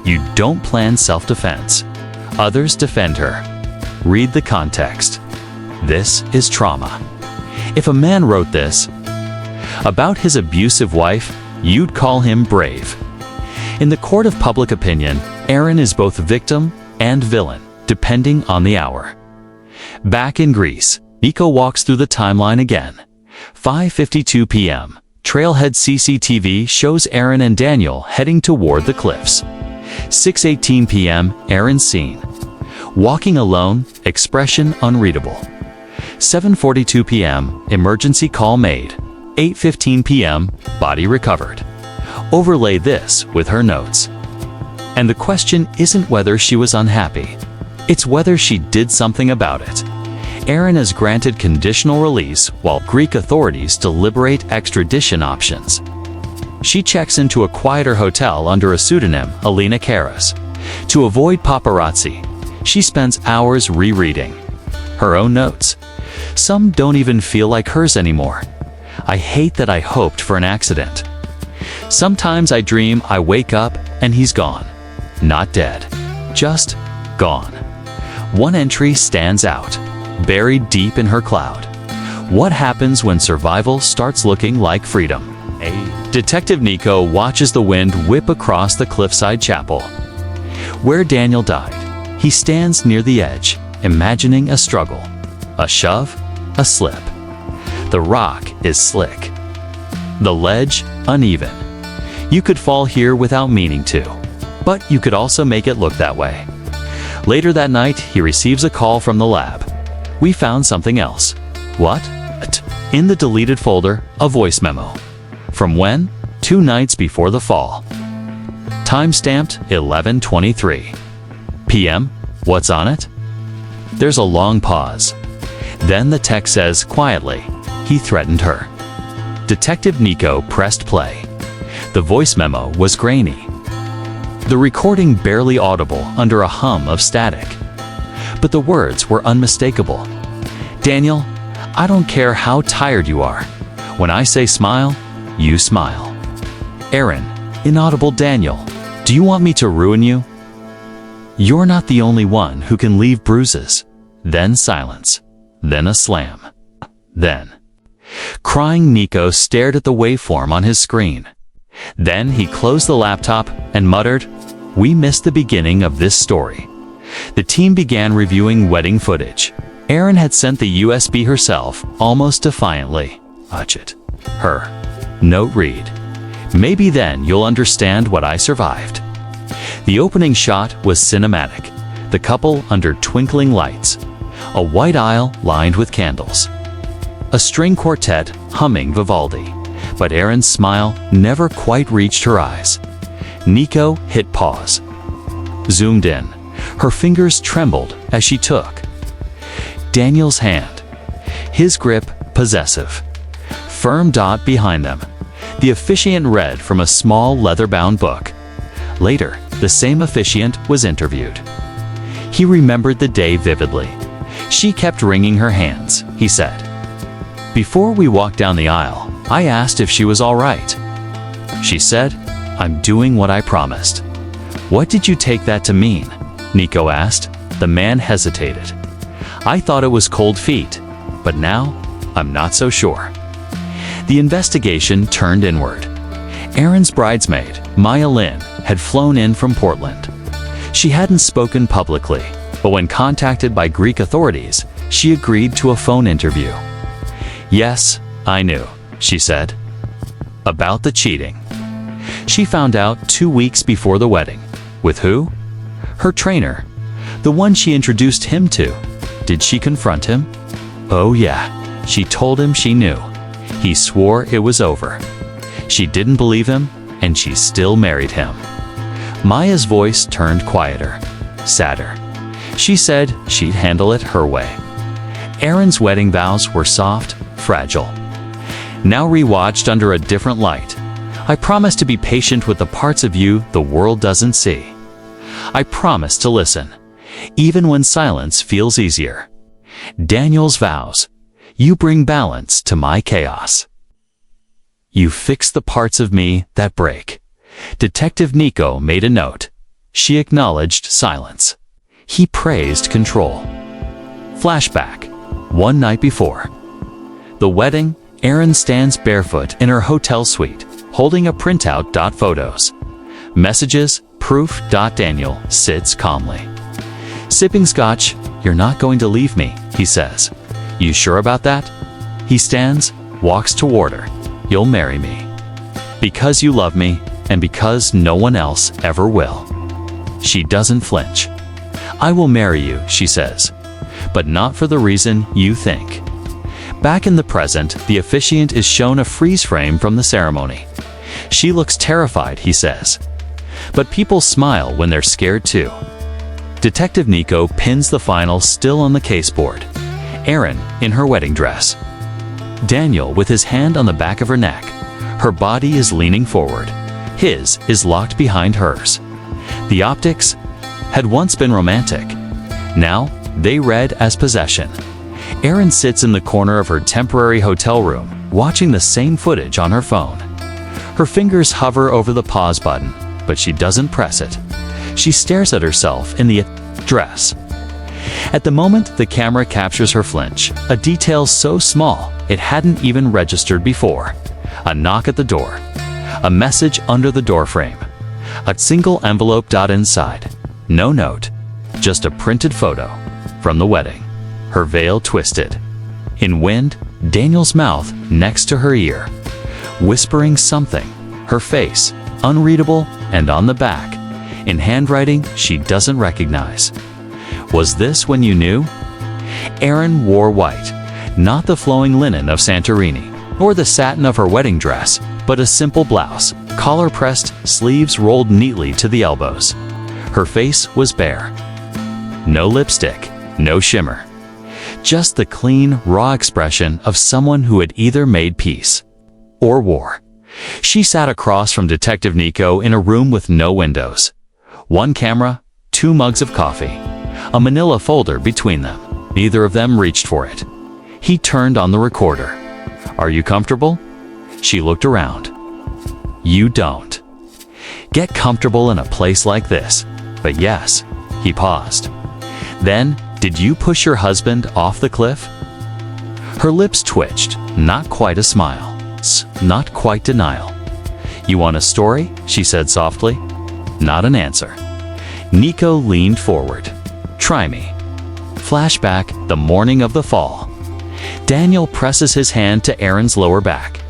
You don't plan self-defense. Others defend her. Read the context. This is trauma. If a man wrote this about his abusive wife, you'd call him brave. In the court of public opinion, Erin is both victim and villain, depending on the hour. Back in Greece, Nico walks through the timeline again. 5:52 p.m. Trailhead CCTV shows Erin and Daniel heading toward the cliffs. 6:18 p.m. Erin's scene. Walking alone, expression unreadable. 7:42 p.m. Emergency call made. 8:15 p.m. Body recovered. Overlay this with her notes. And the question isn't whether she was unhappy. It's whether she did something about it. Erin is granted conditional release while Greek authorities deliberate extradition options. She checks into a quieter hotel under a pseudonym, Alina Karas. To avoid paparazzi, she spends hours rereading her own notes. Some don't even feel like hers anymore. I hate that I hoped for an accident. Sometimes I dream I wake up and he's gone. Not dead, just gone. One entry stands out, buried deep in her cloud. What happens when survival starts looking like freedom? Detective Nico watches the wind whip across the cliffside chapel. Where Daniel died, he stands near the edge, imagining a struggle. A shove, a slip. The rock is slick. The ledge, uneven. You could fall here without meaning to, but you could also make it look that way. Later that night, he receives a call from the lab. We found something else. What? In the deleted folder, a voice memo. From when? 2 nights before the fall. Time-stamped 11:23 p.m. What's on it? There's a long pause. Then the text says quietly, he threatened her. Detective Nico pressed play. The voice memo was grainy. The recording barely audible under a hum of static. But the words were unmistakable. Daniel, I don't care how tired you are. When I say smile, you smile. Erin, inaudible Daniel, do you want me to ruin you? You're not the only one who can leave bruises. Then silence. Then a slam. Then. Crying Nico stared at the waveform on his screen. Then he closed the laptop and muttered, "We missed the beginning of this story." The team began reviewing wedding footage. Erin had sent the USB herself, almost defiantly. Touch it. Her. Note read. Maybe then you'll understand what I survived. The opening shot was cinematic. The couple under twinkling lights. A white aisle lined with candles. A string quartet humming Vivaldi. But Erin's smile never quite reached her eyes. Nico hit pause. Zoomed in. Her fingers trembled as she took Daniel's hand. His grip possessive. Firm dot behind them. The officiant read from a small leather-bound book. Later, the same officiant was interviewed. He remembered the day vividly. She kept wringing her hands, he said. Before we walked down the aisle, I asked if she was all right. She said, "I'm doing what I promised." "What did you take that to mean?" Nico asked. The man hesitated. "I thought it was cold feet, but now I'm not so sure." The investigation turned inward. Erin's bridesmaid, Maya Lynn, had flown in from Portland. She hadn't spoken publicly, but when contacted by Greek authorities, she agreed to a phone interview. "Yes, I knew," she said. About the cheating. She found out 2 weeks before the wedding. With who? Her trainer. The one she introduced him to. Did she confront him? Oh yeah, she told him she knew. He swore it was over. She didn't believe him, and she still married him. Maya's voice turned quieter, sadder. She said she'd handle it her way. Erin's wedding vows were soft, fragile. Now rewatched under a different light. I promise to be patient with the parts of you the world doesn't see. I promise to listen, even when silence feels easier. Daniel's vows. You bring balance to my chaos. You fix the parts of me that break. Detective Nico made a note. She acknowledged silence. He praised control. Flashback. One night before the wedding, Erin stands barefoot in her hotel suite, holding a printout. Photos, messages, proof. Daniel sits calmly, sipping scotch. You're not going to leave me, he says. You sure about that? He stands, walks toward her. You'll marry me. Because you love me, and because no one else ever will. She doesn't flinch. I will marry you, she says, but not for the reason you think. Back in the present, the officiant is shown a freeze frame from the ceremony. She looks terrified, he says. But people smile when they're scared too. Detective Nico pins the final still on the caseboard. Erin in her wedding dress. Daniel with his hand on the back of her neck. Her body is leaning forward. His is locked behind hers. The optics had once been romantic. Now they read as possession. Erin sits in the corner of her temporary hotel room, watching the same footage on her phone. Her fingers hover over the pause button, but she doesn't press it. She stares at herself in the dress. At the moment the camera captures her flinch, a detail so small it hadn't even registered before. A knock at the door. A message under the doorframe. A single envelope. Inside. No note. Just a printed photo from the wedding. Her veil twisted. In wind, Daniel's mouth next to her ear. Whispering something. Her face, unreadable, and on the back, in handwriting she doesn't recognize. Was this when you knew? Erin wore white. Not the flowing linen of Santorini, nor the satin of her wedding dress, but a simple blouse, collar pressed, sleeves rolled neatly to the elbows. Her face was bare. No lipstick, no shimmer. Just the clean, raw expression of someone who had either made peace or war. She sat across from Detective Nico in a room with no windows. One camera, 2 mugs of coffee, a manila folder between them. Neither of them reached for it. He turned on the recorder. Are you comfortable? She looked around. You don't get comfortable in a place like this. But yes, he paused. Then, did you push your husband off the cliff? Her lips twitched, not quite a smile, not quite denial. You want a story? She said softly. Not an answer. Nico leaned forward. Try me. Flashback, the morning of the fall. Daniel presses his hand to Erin's lower back.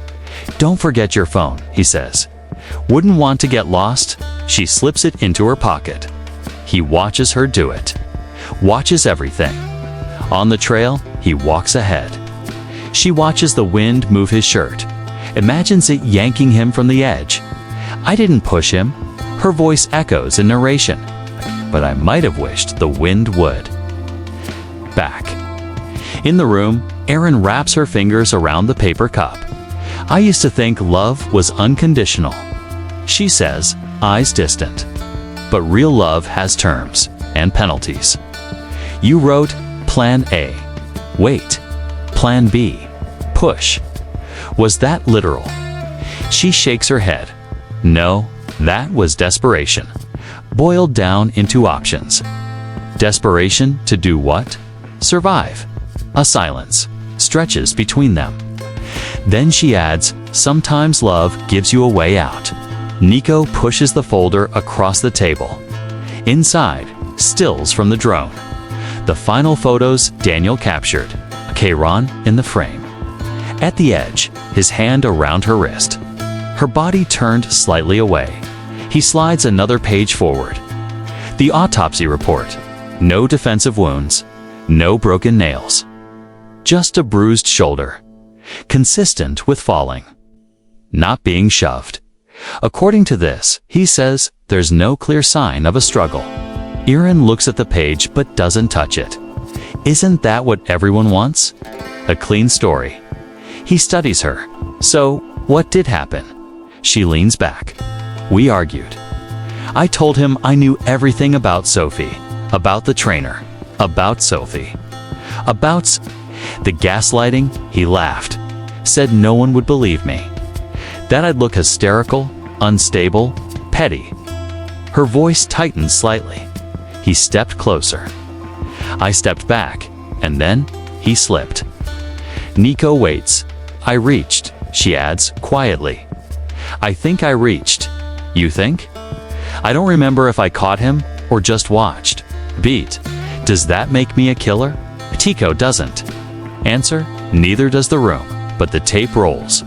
Don't forget your phone, he says. Wouldn't want to get lost? She slips it into her pocket. He watches her do it. Watches everything. On the trail, he walks ahead. She watches the wind move his shirt. Imagines it yanking him from the edge. I didn't push him. Her voice echoes in narration. But I might have wished the wind would. Back. In the room, Erin wraps her fingers around the paper cup. I used to think love was unconditional. She says, eyes distant. But real love has terms and penalties. You wrote Plan A. Wait. Plan B. Push. Was that literal? She shakes her head. No, that was desperation. Boiled down into options. Desperation to do what? Survive. A silence stretches between them. Then she adds, sometimes love gives you a way out. Nico pushes the folder across the table. Inside, stills from the drone. The final photos Daniel captured. Kairon in the frame. At the edge, his hand around her wrist. Her body turned slightly away. He slides another page forward. The autopsy report. No defensive wounds. No broken nails. Just a bruised shoulder. Consistent with falling. Not being shoved. According to this, he says, there's no clear sign of a struggle. Erin looks at the page but doesn't touch it. Isn't that what everyone wants? A clean story. He studies her. So, what did happen? She leans back. We argued. I told him I knew everything about Sophie, about the trainer, about Sophie, about the gaslighting. He laughed, said no one would believe me, that I'd look hysterical, unstable, petty. Her voice tightened slightly. He stepped closer. I stepped back, and then he slipped. Nico waits. I reached, she adds, quietly. I think I reached. You think? I don't remember if I caught him or just watched. Beat. Does that make me a killer? Tico doesn't. Answer, neither does the room, but the tape rolls.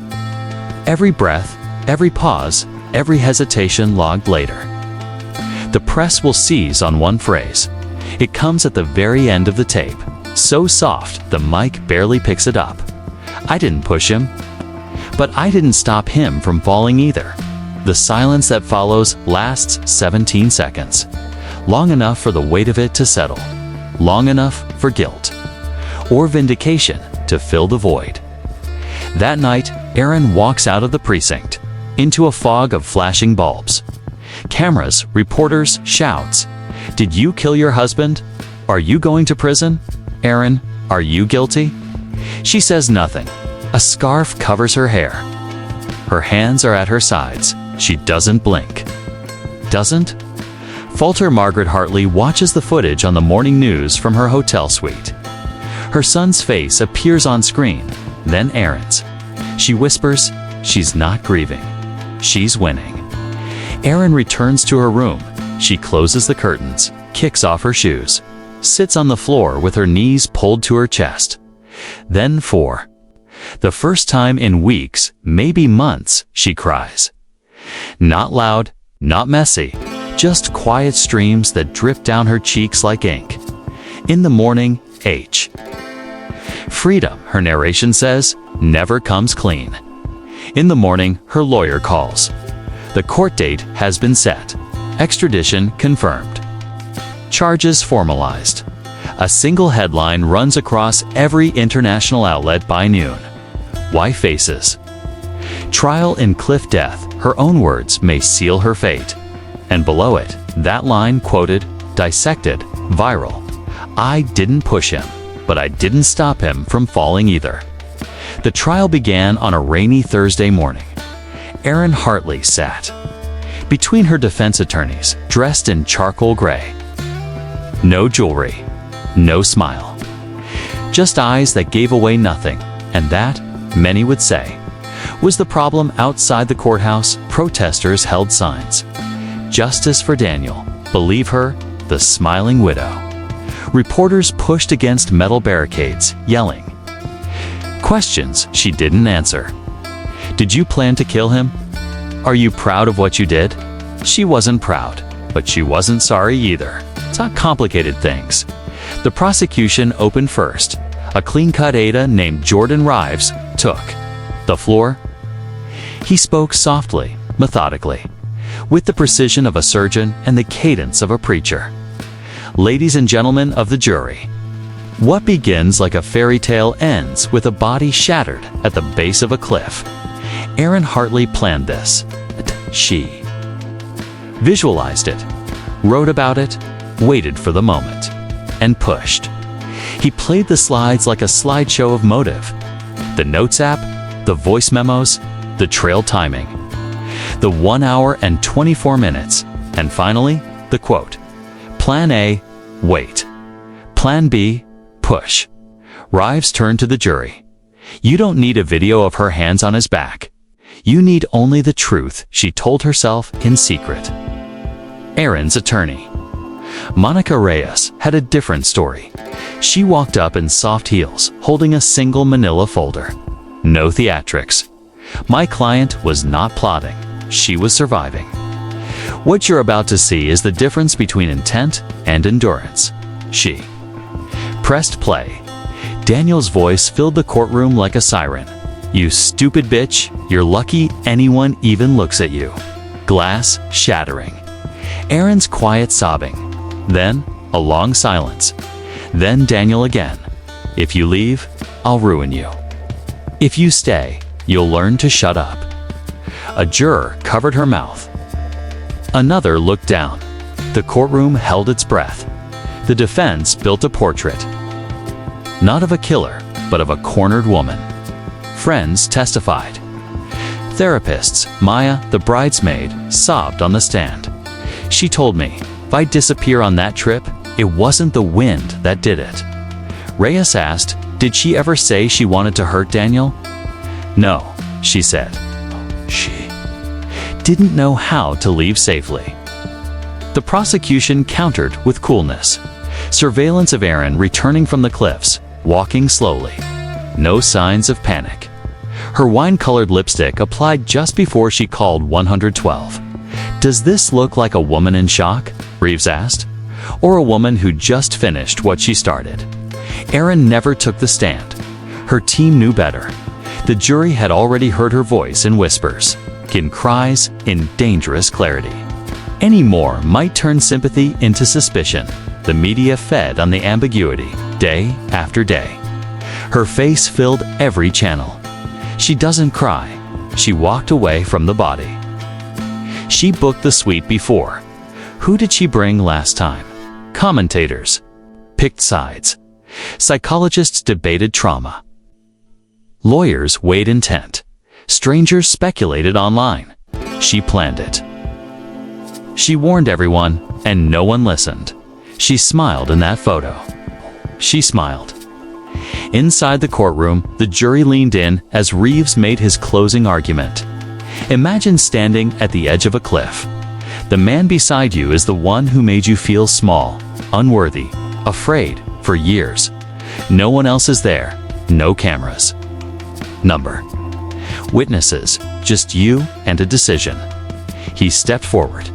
Every breath, every pause, every hesitation logged later. The press will seize on one phrase. It comes at the very end of the tape, so soft the mic barely picks it up. I didn't push him, but I didn't stop him from falling either. The silence that follows lasts 17 seconds, long enough for the weight of it to settle, long enough for guilt or vindication to fill the void. That night, Erin walks out of the precinct, into a fog of flashing bulbs. Cameras, reporters, shouts. Did you kill your husband? Are you going to prison? Erin, are you guilty? She says nothing. A scarf covers her hair. Her hands are at her sides. She doesn't blink. Doesn't? Falter Margaret Hartley watches the footage on the morning news from her hotel suite. Her son's face appears on screen, then Erin's. She whispers, she's not grieving. She's winning. Erin returns to her room. She closes the curtains, kicks off her shoes, sits on the floor with her knees pulled to her chest. Then for the first time in weeks, maybe months, she cries. Not loud, not messy, just quiet streams that drip down her cheeks like ink. In the morning, H. Freedom, her narration says, never comes clean. In the morning, her lawyer calls. The court date has been set. Extradition confirmed. Charges formalized. A single headline runs across every international outlet by noon. Why faces? Trial in Cliff death, her own words may seal her fate. And below it, that line quoted, dissected, viral. I didn't push him, but I didn't stop him from falling either. The trial began on a rainy Thursday morning. Erin Hartley sat between her defense attorneys, dressed in charcoal gray. No jewelry, no smile. Just eyes that gave away nothing, and that, many would say, was the problem. Outside the courthouse, protesters held signs. Justice for Daniel, believe her, the smiling widow. Reporters pushed against metal barricades, yelling. Questions she didn't answer. Did you plan to kill him? Are you proud of what you did? She wasn't proud, but she wasn't sorry either. It's not complicated things. The prosecution opened first. A clean-cut Ada named Jordan Rives took the floor. He spoke softly, methodically, with the precision of a surgeon and the cadence of a preacher. Ladies and gentlemen of the jury, what begins like a fairy tale ends with a body shattered at the base of a cliff. Erin Hartley planned this. She visualized it, wrote about it, waited for the moment, and pushed. He played the slides like a slideshow of motive. The notes app, the voice memos, the trail timing. The 1 hour and 24 minutes. And finally, the quote. Plan A, wait. Plan B, push. Rives turned to the jury. You don't need a video of her hands on his back. You need only the truth she told herself in secret. Erin's attorney, Monica Reyes, had a different story. She walked up in soft heels, holding a single manila folder. No theatrics. My client was not plotting. She was surviving. What you're about to see is the difference between intent and endurance. She pressed play. Daniel's voice filled the courtroom like a siren. You stupid bitch, you're lucky anyone even looks at you. Glass shattering. Erin's quiet sobbing. Then, a long silence. Then Daniel again. If you leave, I'll ruin you. If you stay, you'll learn to shut up. A juror covered her mouth. Another looked down. The courtroom held its breath. The defense built a portrait. Not of a killer, but of a cornered woman. Friends testified. Therapists, Maya, the bridesmaid, sobbed on the stand. She told me, if I disappear on that trip, it wasn't the wind that did it. Reyes asked, Did she ever say she wanted to hurt Daniel? No, she said. She didn't know how to leave safely. The prosecution countered with coolness. Surveillance of Erin returning from the cliffs, walking slowly. No signs of panic. Her wine-colored lipstick applied just before she called 112. Does this look like a woman in shock? Reeves asked. Or a woman who just finished what she started? Erin never took the stand. Her team knew better. The jury had already heard her voice in whispers, in cries, in dangerous clarity. Any more might turn sympathy into suspicion. The media fed on the ambiguity, day after day. Her face filled every channel. She doesn't cry. She walked away from the body. She booked the suite before. Who did she bring last time? Commentators picked sides. Psychologists debated trauma. Lawyers weighed intent. Strangers speculated online. She planned it. She warned everyone, and no one listened. She smiled in that photo. She smiled. Inside the courtroom, the jury leaned in as Reeves made his closing argument. Imagine standing at the edge of a cliff. The man beside you is the one who made you feel small, unworthy, afraid for years. No one else is there. No cameras. Number. Witnesses, just you and a decision. He stepped forward.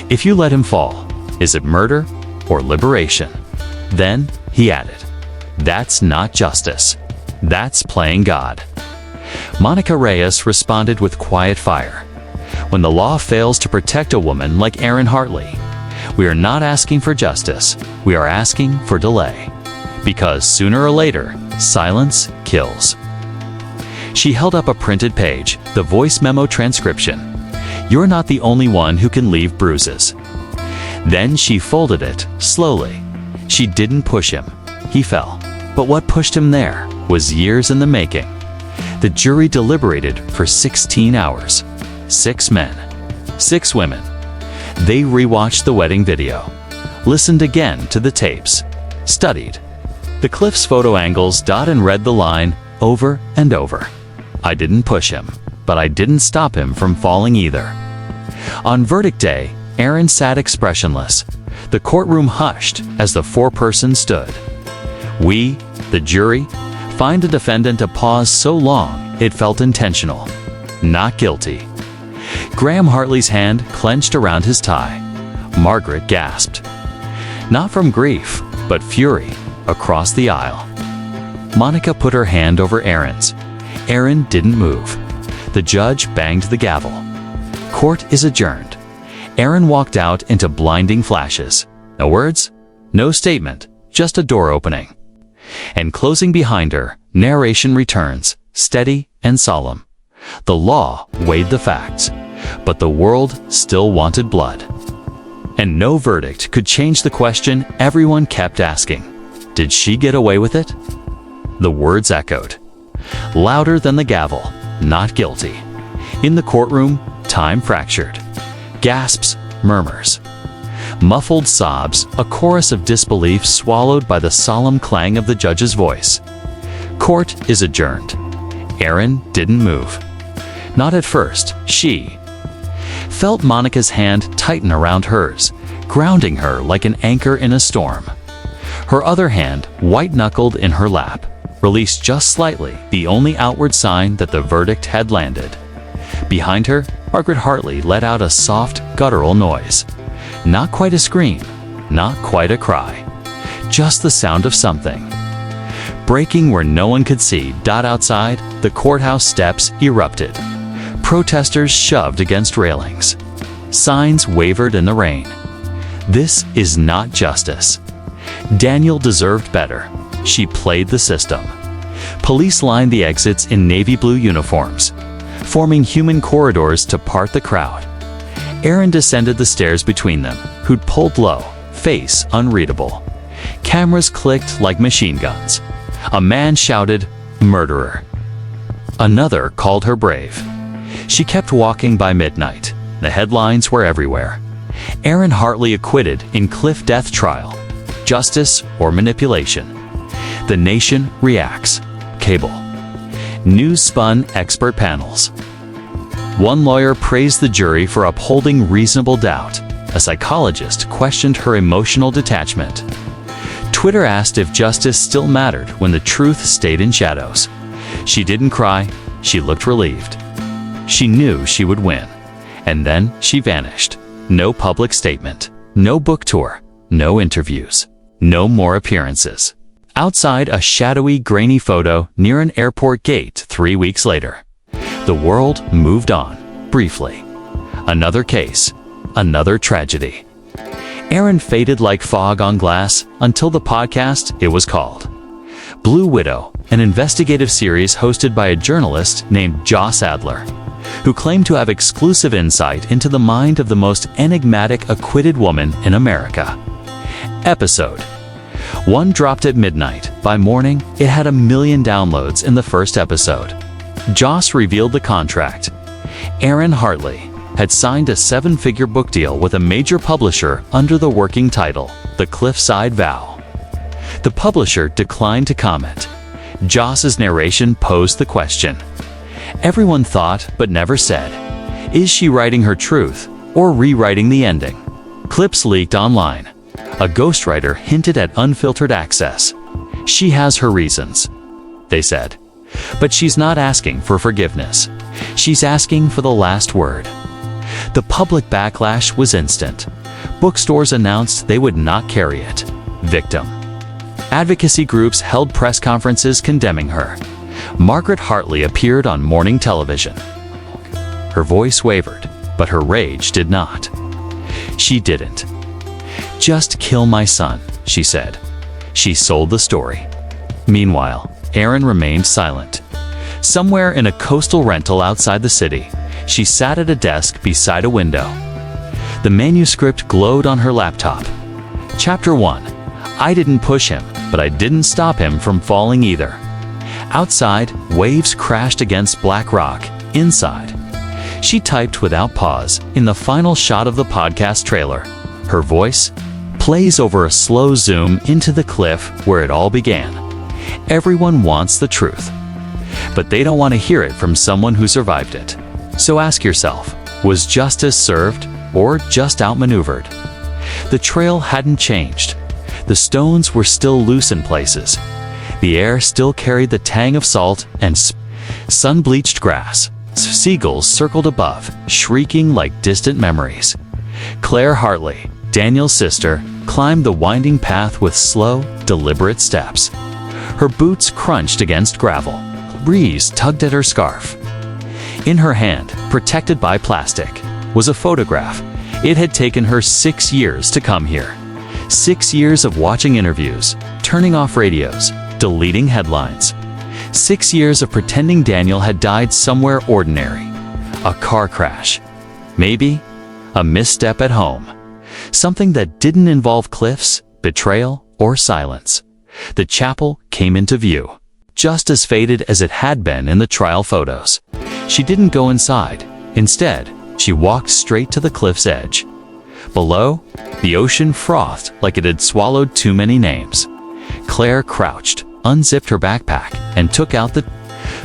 If you let him fall, is it murder or liberation? Then he added, that's not justice. That's playing God. Monica Reyes responded with quiet fire. When the law fails to protect a woman like Erin Hartley, we are not asking for justice. We are asking for delay. Because sooner or later, silence kills. She held up a printed page, the voice memo transcription. You're not the only one who can leave bruises. Then she folded it, slowly. She didn't push him. He fell. But what pushed him there was years in the making. The jury deliberated for 16 hours. 6 men. 6 women. They rewatched the wedding video. Listened again to the tapes. Studied. The cliff's photo angles dot and read the line over and over. I didn't push him, but I didn't stop him from falling either. On verdict day, Erin sat expressionless. The courtroom hushed as the foreperson stood. We, the jury, find the defendant a pause so long it felt intentional. Not guilty. Graham Hartley's hand clenched around his tie. Margaret gasped. Not from grief, but fury, across the aisle. Monica put her hand over Erin's. Erin didn't move. The judge banged the gavel. Court is adjourned. Erin walked out into blinding flashes. No words, no statement, just a door opening. And closing behind her, narration returns, steady and solemn. The law weighed the facts, but the world still wanted blood. And no verdict could change the question everyone kept asking. Did she get away with it? The words echoed. Louder than the gavel, not guilty. In the courtroom, time fractured. Gasps, murmurs. Muffled sobs, a chorus of disbelief swallowed by the solemn clang of the judge's voice. Court is adjourned. Erin didn't move. Not at first. She felt Monica's hand tighten around hers, grounding her like an anchor in a storm. Her other hand, white-knuckled in her lap, released just slightly, the only outward sign that the verdict had landed. Behind her, Margaret Hartley let out a soft, guttural noise. Not quite a scream, not quite a cry. Just the sound of something. Breaking where no one could see. Outside, the courthouse steps erupted. Protesters shoved against railings. Signs wavered in the rain. This is not justice. Daniel deserved better. She played the system. Police lined the exits in navy blue uniforms, forming human corridors to part the crowd. Erin descended the stairs between them, who'd pulled low, face unreadable. Cameras clicked like machine guns. A man shouted, "Murderer." Another called her brave. She kept walking by midnight. The headlines were everywhere. Erin Hartley acquitted in cliff death trial. Justice or manipulation? The nation reacts. Cable. News spun expert panels. One lawyer praised the jury for upholding reasonable doubt. A psychologist questioned her emotional detachment. Twitter asked if justice still mattered when the truth stayed in shadows. She didn't cry. She looked relieved. She knew she would win. And then she vanished. No public statement. No book tour. No interviews. No more appearances. Outside a shadowy, grainy photo near an airport gate 3 weeks later. The world moved on, briefly. Another case. Another tragedy. Erin faded like fog on glass until the podcast it was called. Blue Widow, an investigative series hosted by a journalist named Joss Adler, who claimed to have exclusive insight into the mind of the most enigmatic acquitted woman in America. Episode 1 dropped at midnight. By morning, it had 1 million downloads in the first episode. Joss revealed the contract. Erin Hartley had signed a 7-figure book deal with a major publisher under the working title, The Cliffside Vow. The publisher declined to comment. Joss's narration posed the question. Everyone thought, but never said, is she writing her truth or rewriting the ending? Clips leaked online. A ghostwriter hinted at unfiltered access. She has her reasons, they said. But she's not asking for forgiveness. She's asking for the last word. The public backlash was instant. Bookstores announced they would not carry it. Victim. Advocacy groups held press conferences condemning her. Margaret Hartley appeared on morning television. Her voice wavered, but her rage did not. She didn't. Just kill my son, she said. She sold the story. Meanwhile, Erin remained silent. Somewhere in a coastal rental outside the city, she sat at a desk beside a window. The manuscript glowed on her laptop. Chapter 1. I didn't push him, but I didn't stop him from falling either. Outside, waves crashed against black rock. Inside, she typed without pause in the final shot of the podcast trailer. Her voice plays over a slow zoom into the cliff where it all began. Everyone wants the truth, but they don't want to hear it from someone who survived it. So ask yourself, was justice served or just outmaneuvered? The trail hadn't changed. The stones were still loose in places. The air still carried the tang of salt and sun-bleached grass. Seagulls circled above, shrieking like distant memories. Claire Hartley, Daniel's sister, climbed the winding path with slow, deliberate steps. Her boots crunched against gravel. A breeze tugged at her scarf. In her hand, protected by plastic, was a photograph. It had taken her 6 years to come here. 6 years of watching interviews, turning off radios, deleting headlines. 6 years of pretending Daniel had died somewhere ordinary. A car crash. Maybe a misstep at home. Something that didn't involve cliffs, betrayal, or silence. The chapel came into view, just as faded as it had been in the trial photos. She didn't go inside. Instead, she walked straight to the cliff's edge. Below, the ocean frothed like it had swallowed too many names. Claire crouched, unzipped her backpack, and took out the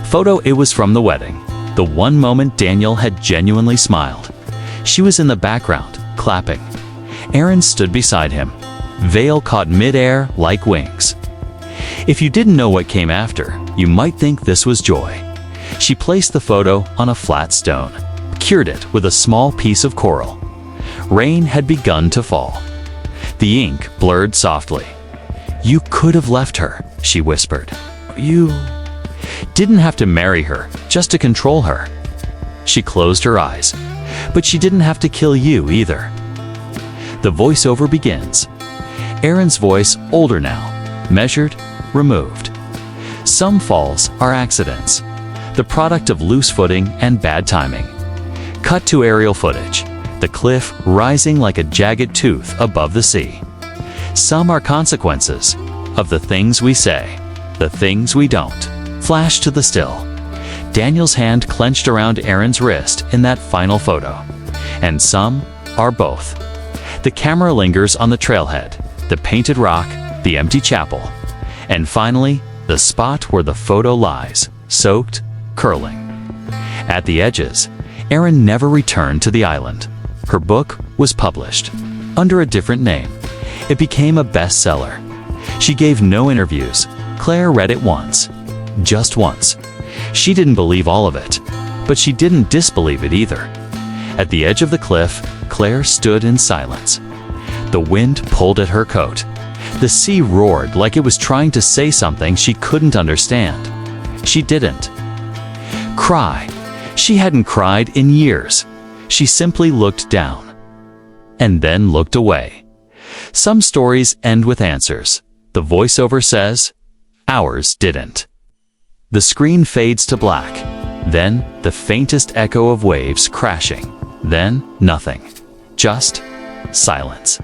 photo. It was from the wedding. The one moment Daniel had genuinely smiled. She was in the background, clapping. Erin stood beside him. Veil caught mid-air like wings. If you didn't know what came after, you might think this was joy. She placed the photo on a flat stone, cured it with a small piece of coral. Rain had begun to fall. The ink blurred softly. You could have left her, she whispered. You didn't have to marry her, just to control her. She closed her eyes. But she didn't have to kill you either. The voiceover begins. Erin's voice, older now, measured, removed. Some falls are accidents, the product of loose footing and bad timing. Cut to aerial footage, the cliff rising like a jagged tooth above the sea. Some are consequences of the things we say, the things we don't. Flash to the still. Daniel's hand clenched around Erin's wrist in that final photo. And some are both. The camera lingers on the trailhead, the painted rock, the empty chapel. And finally, the spot where the photo lies, soaked, curling. At the edges, Erin never returned to the island. Her book was published under a different name. It became a bestseller. She gave no interviews. Claire read it once. Just once. She didn't believe all of it, but she didn't disbelieve it either. At the edge of the cliff, Claire stood in silence. The wind pulled at her coat. The sea roared like it was trying to say something she couldn't understand. She didn't cry. She hadn't cried in years. She simply looked down and then looked away. Some stories end with answers. The voiceover says, ours didn't. The screen fades to black. Then the faintest echo of waves crashing. Then nothing. Just silence.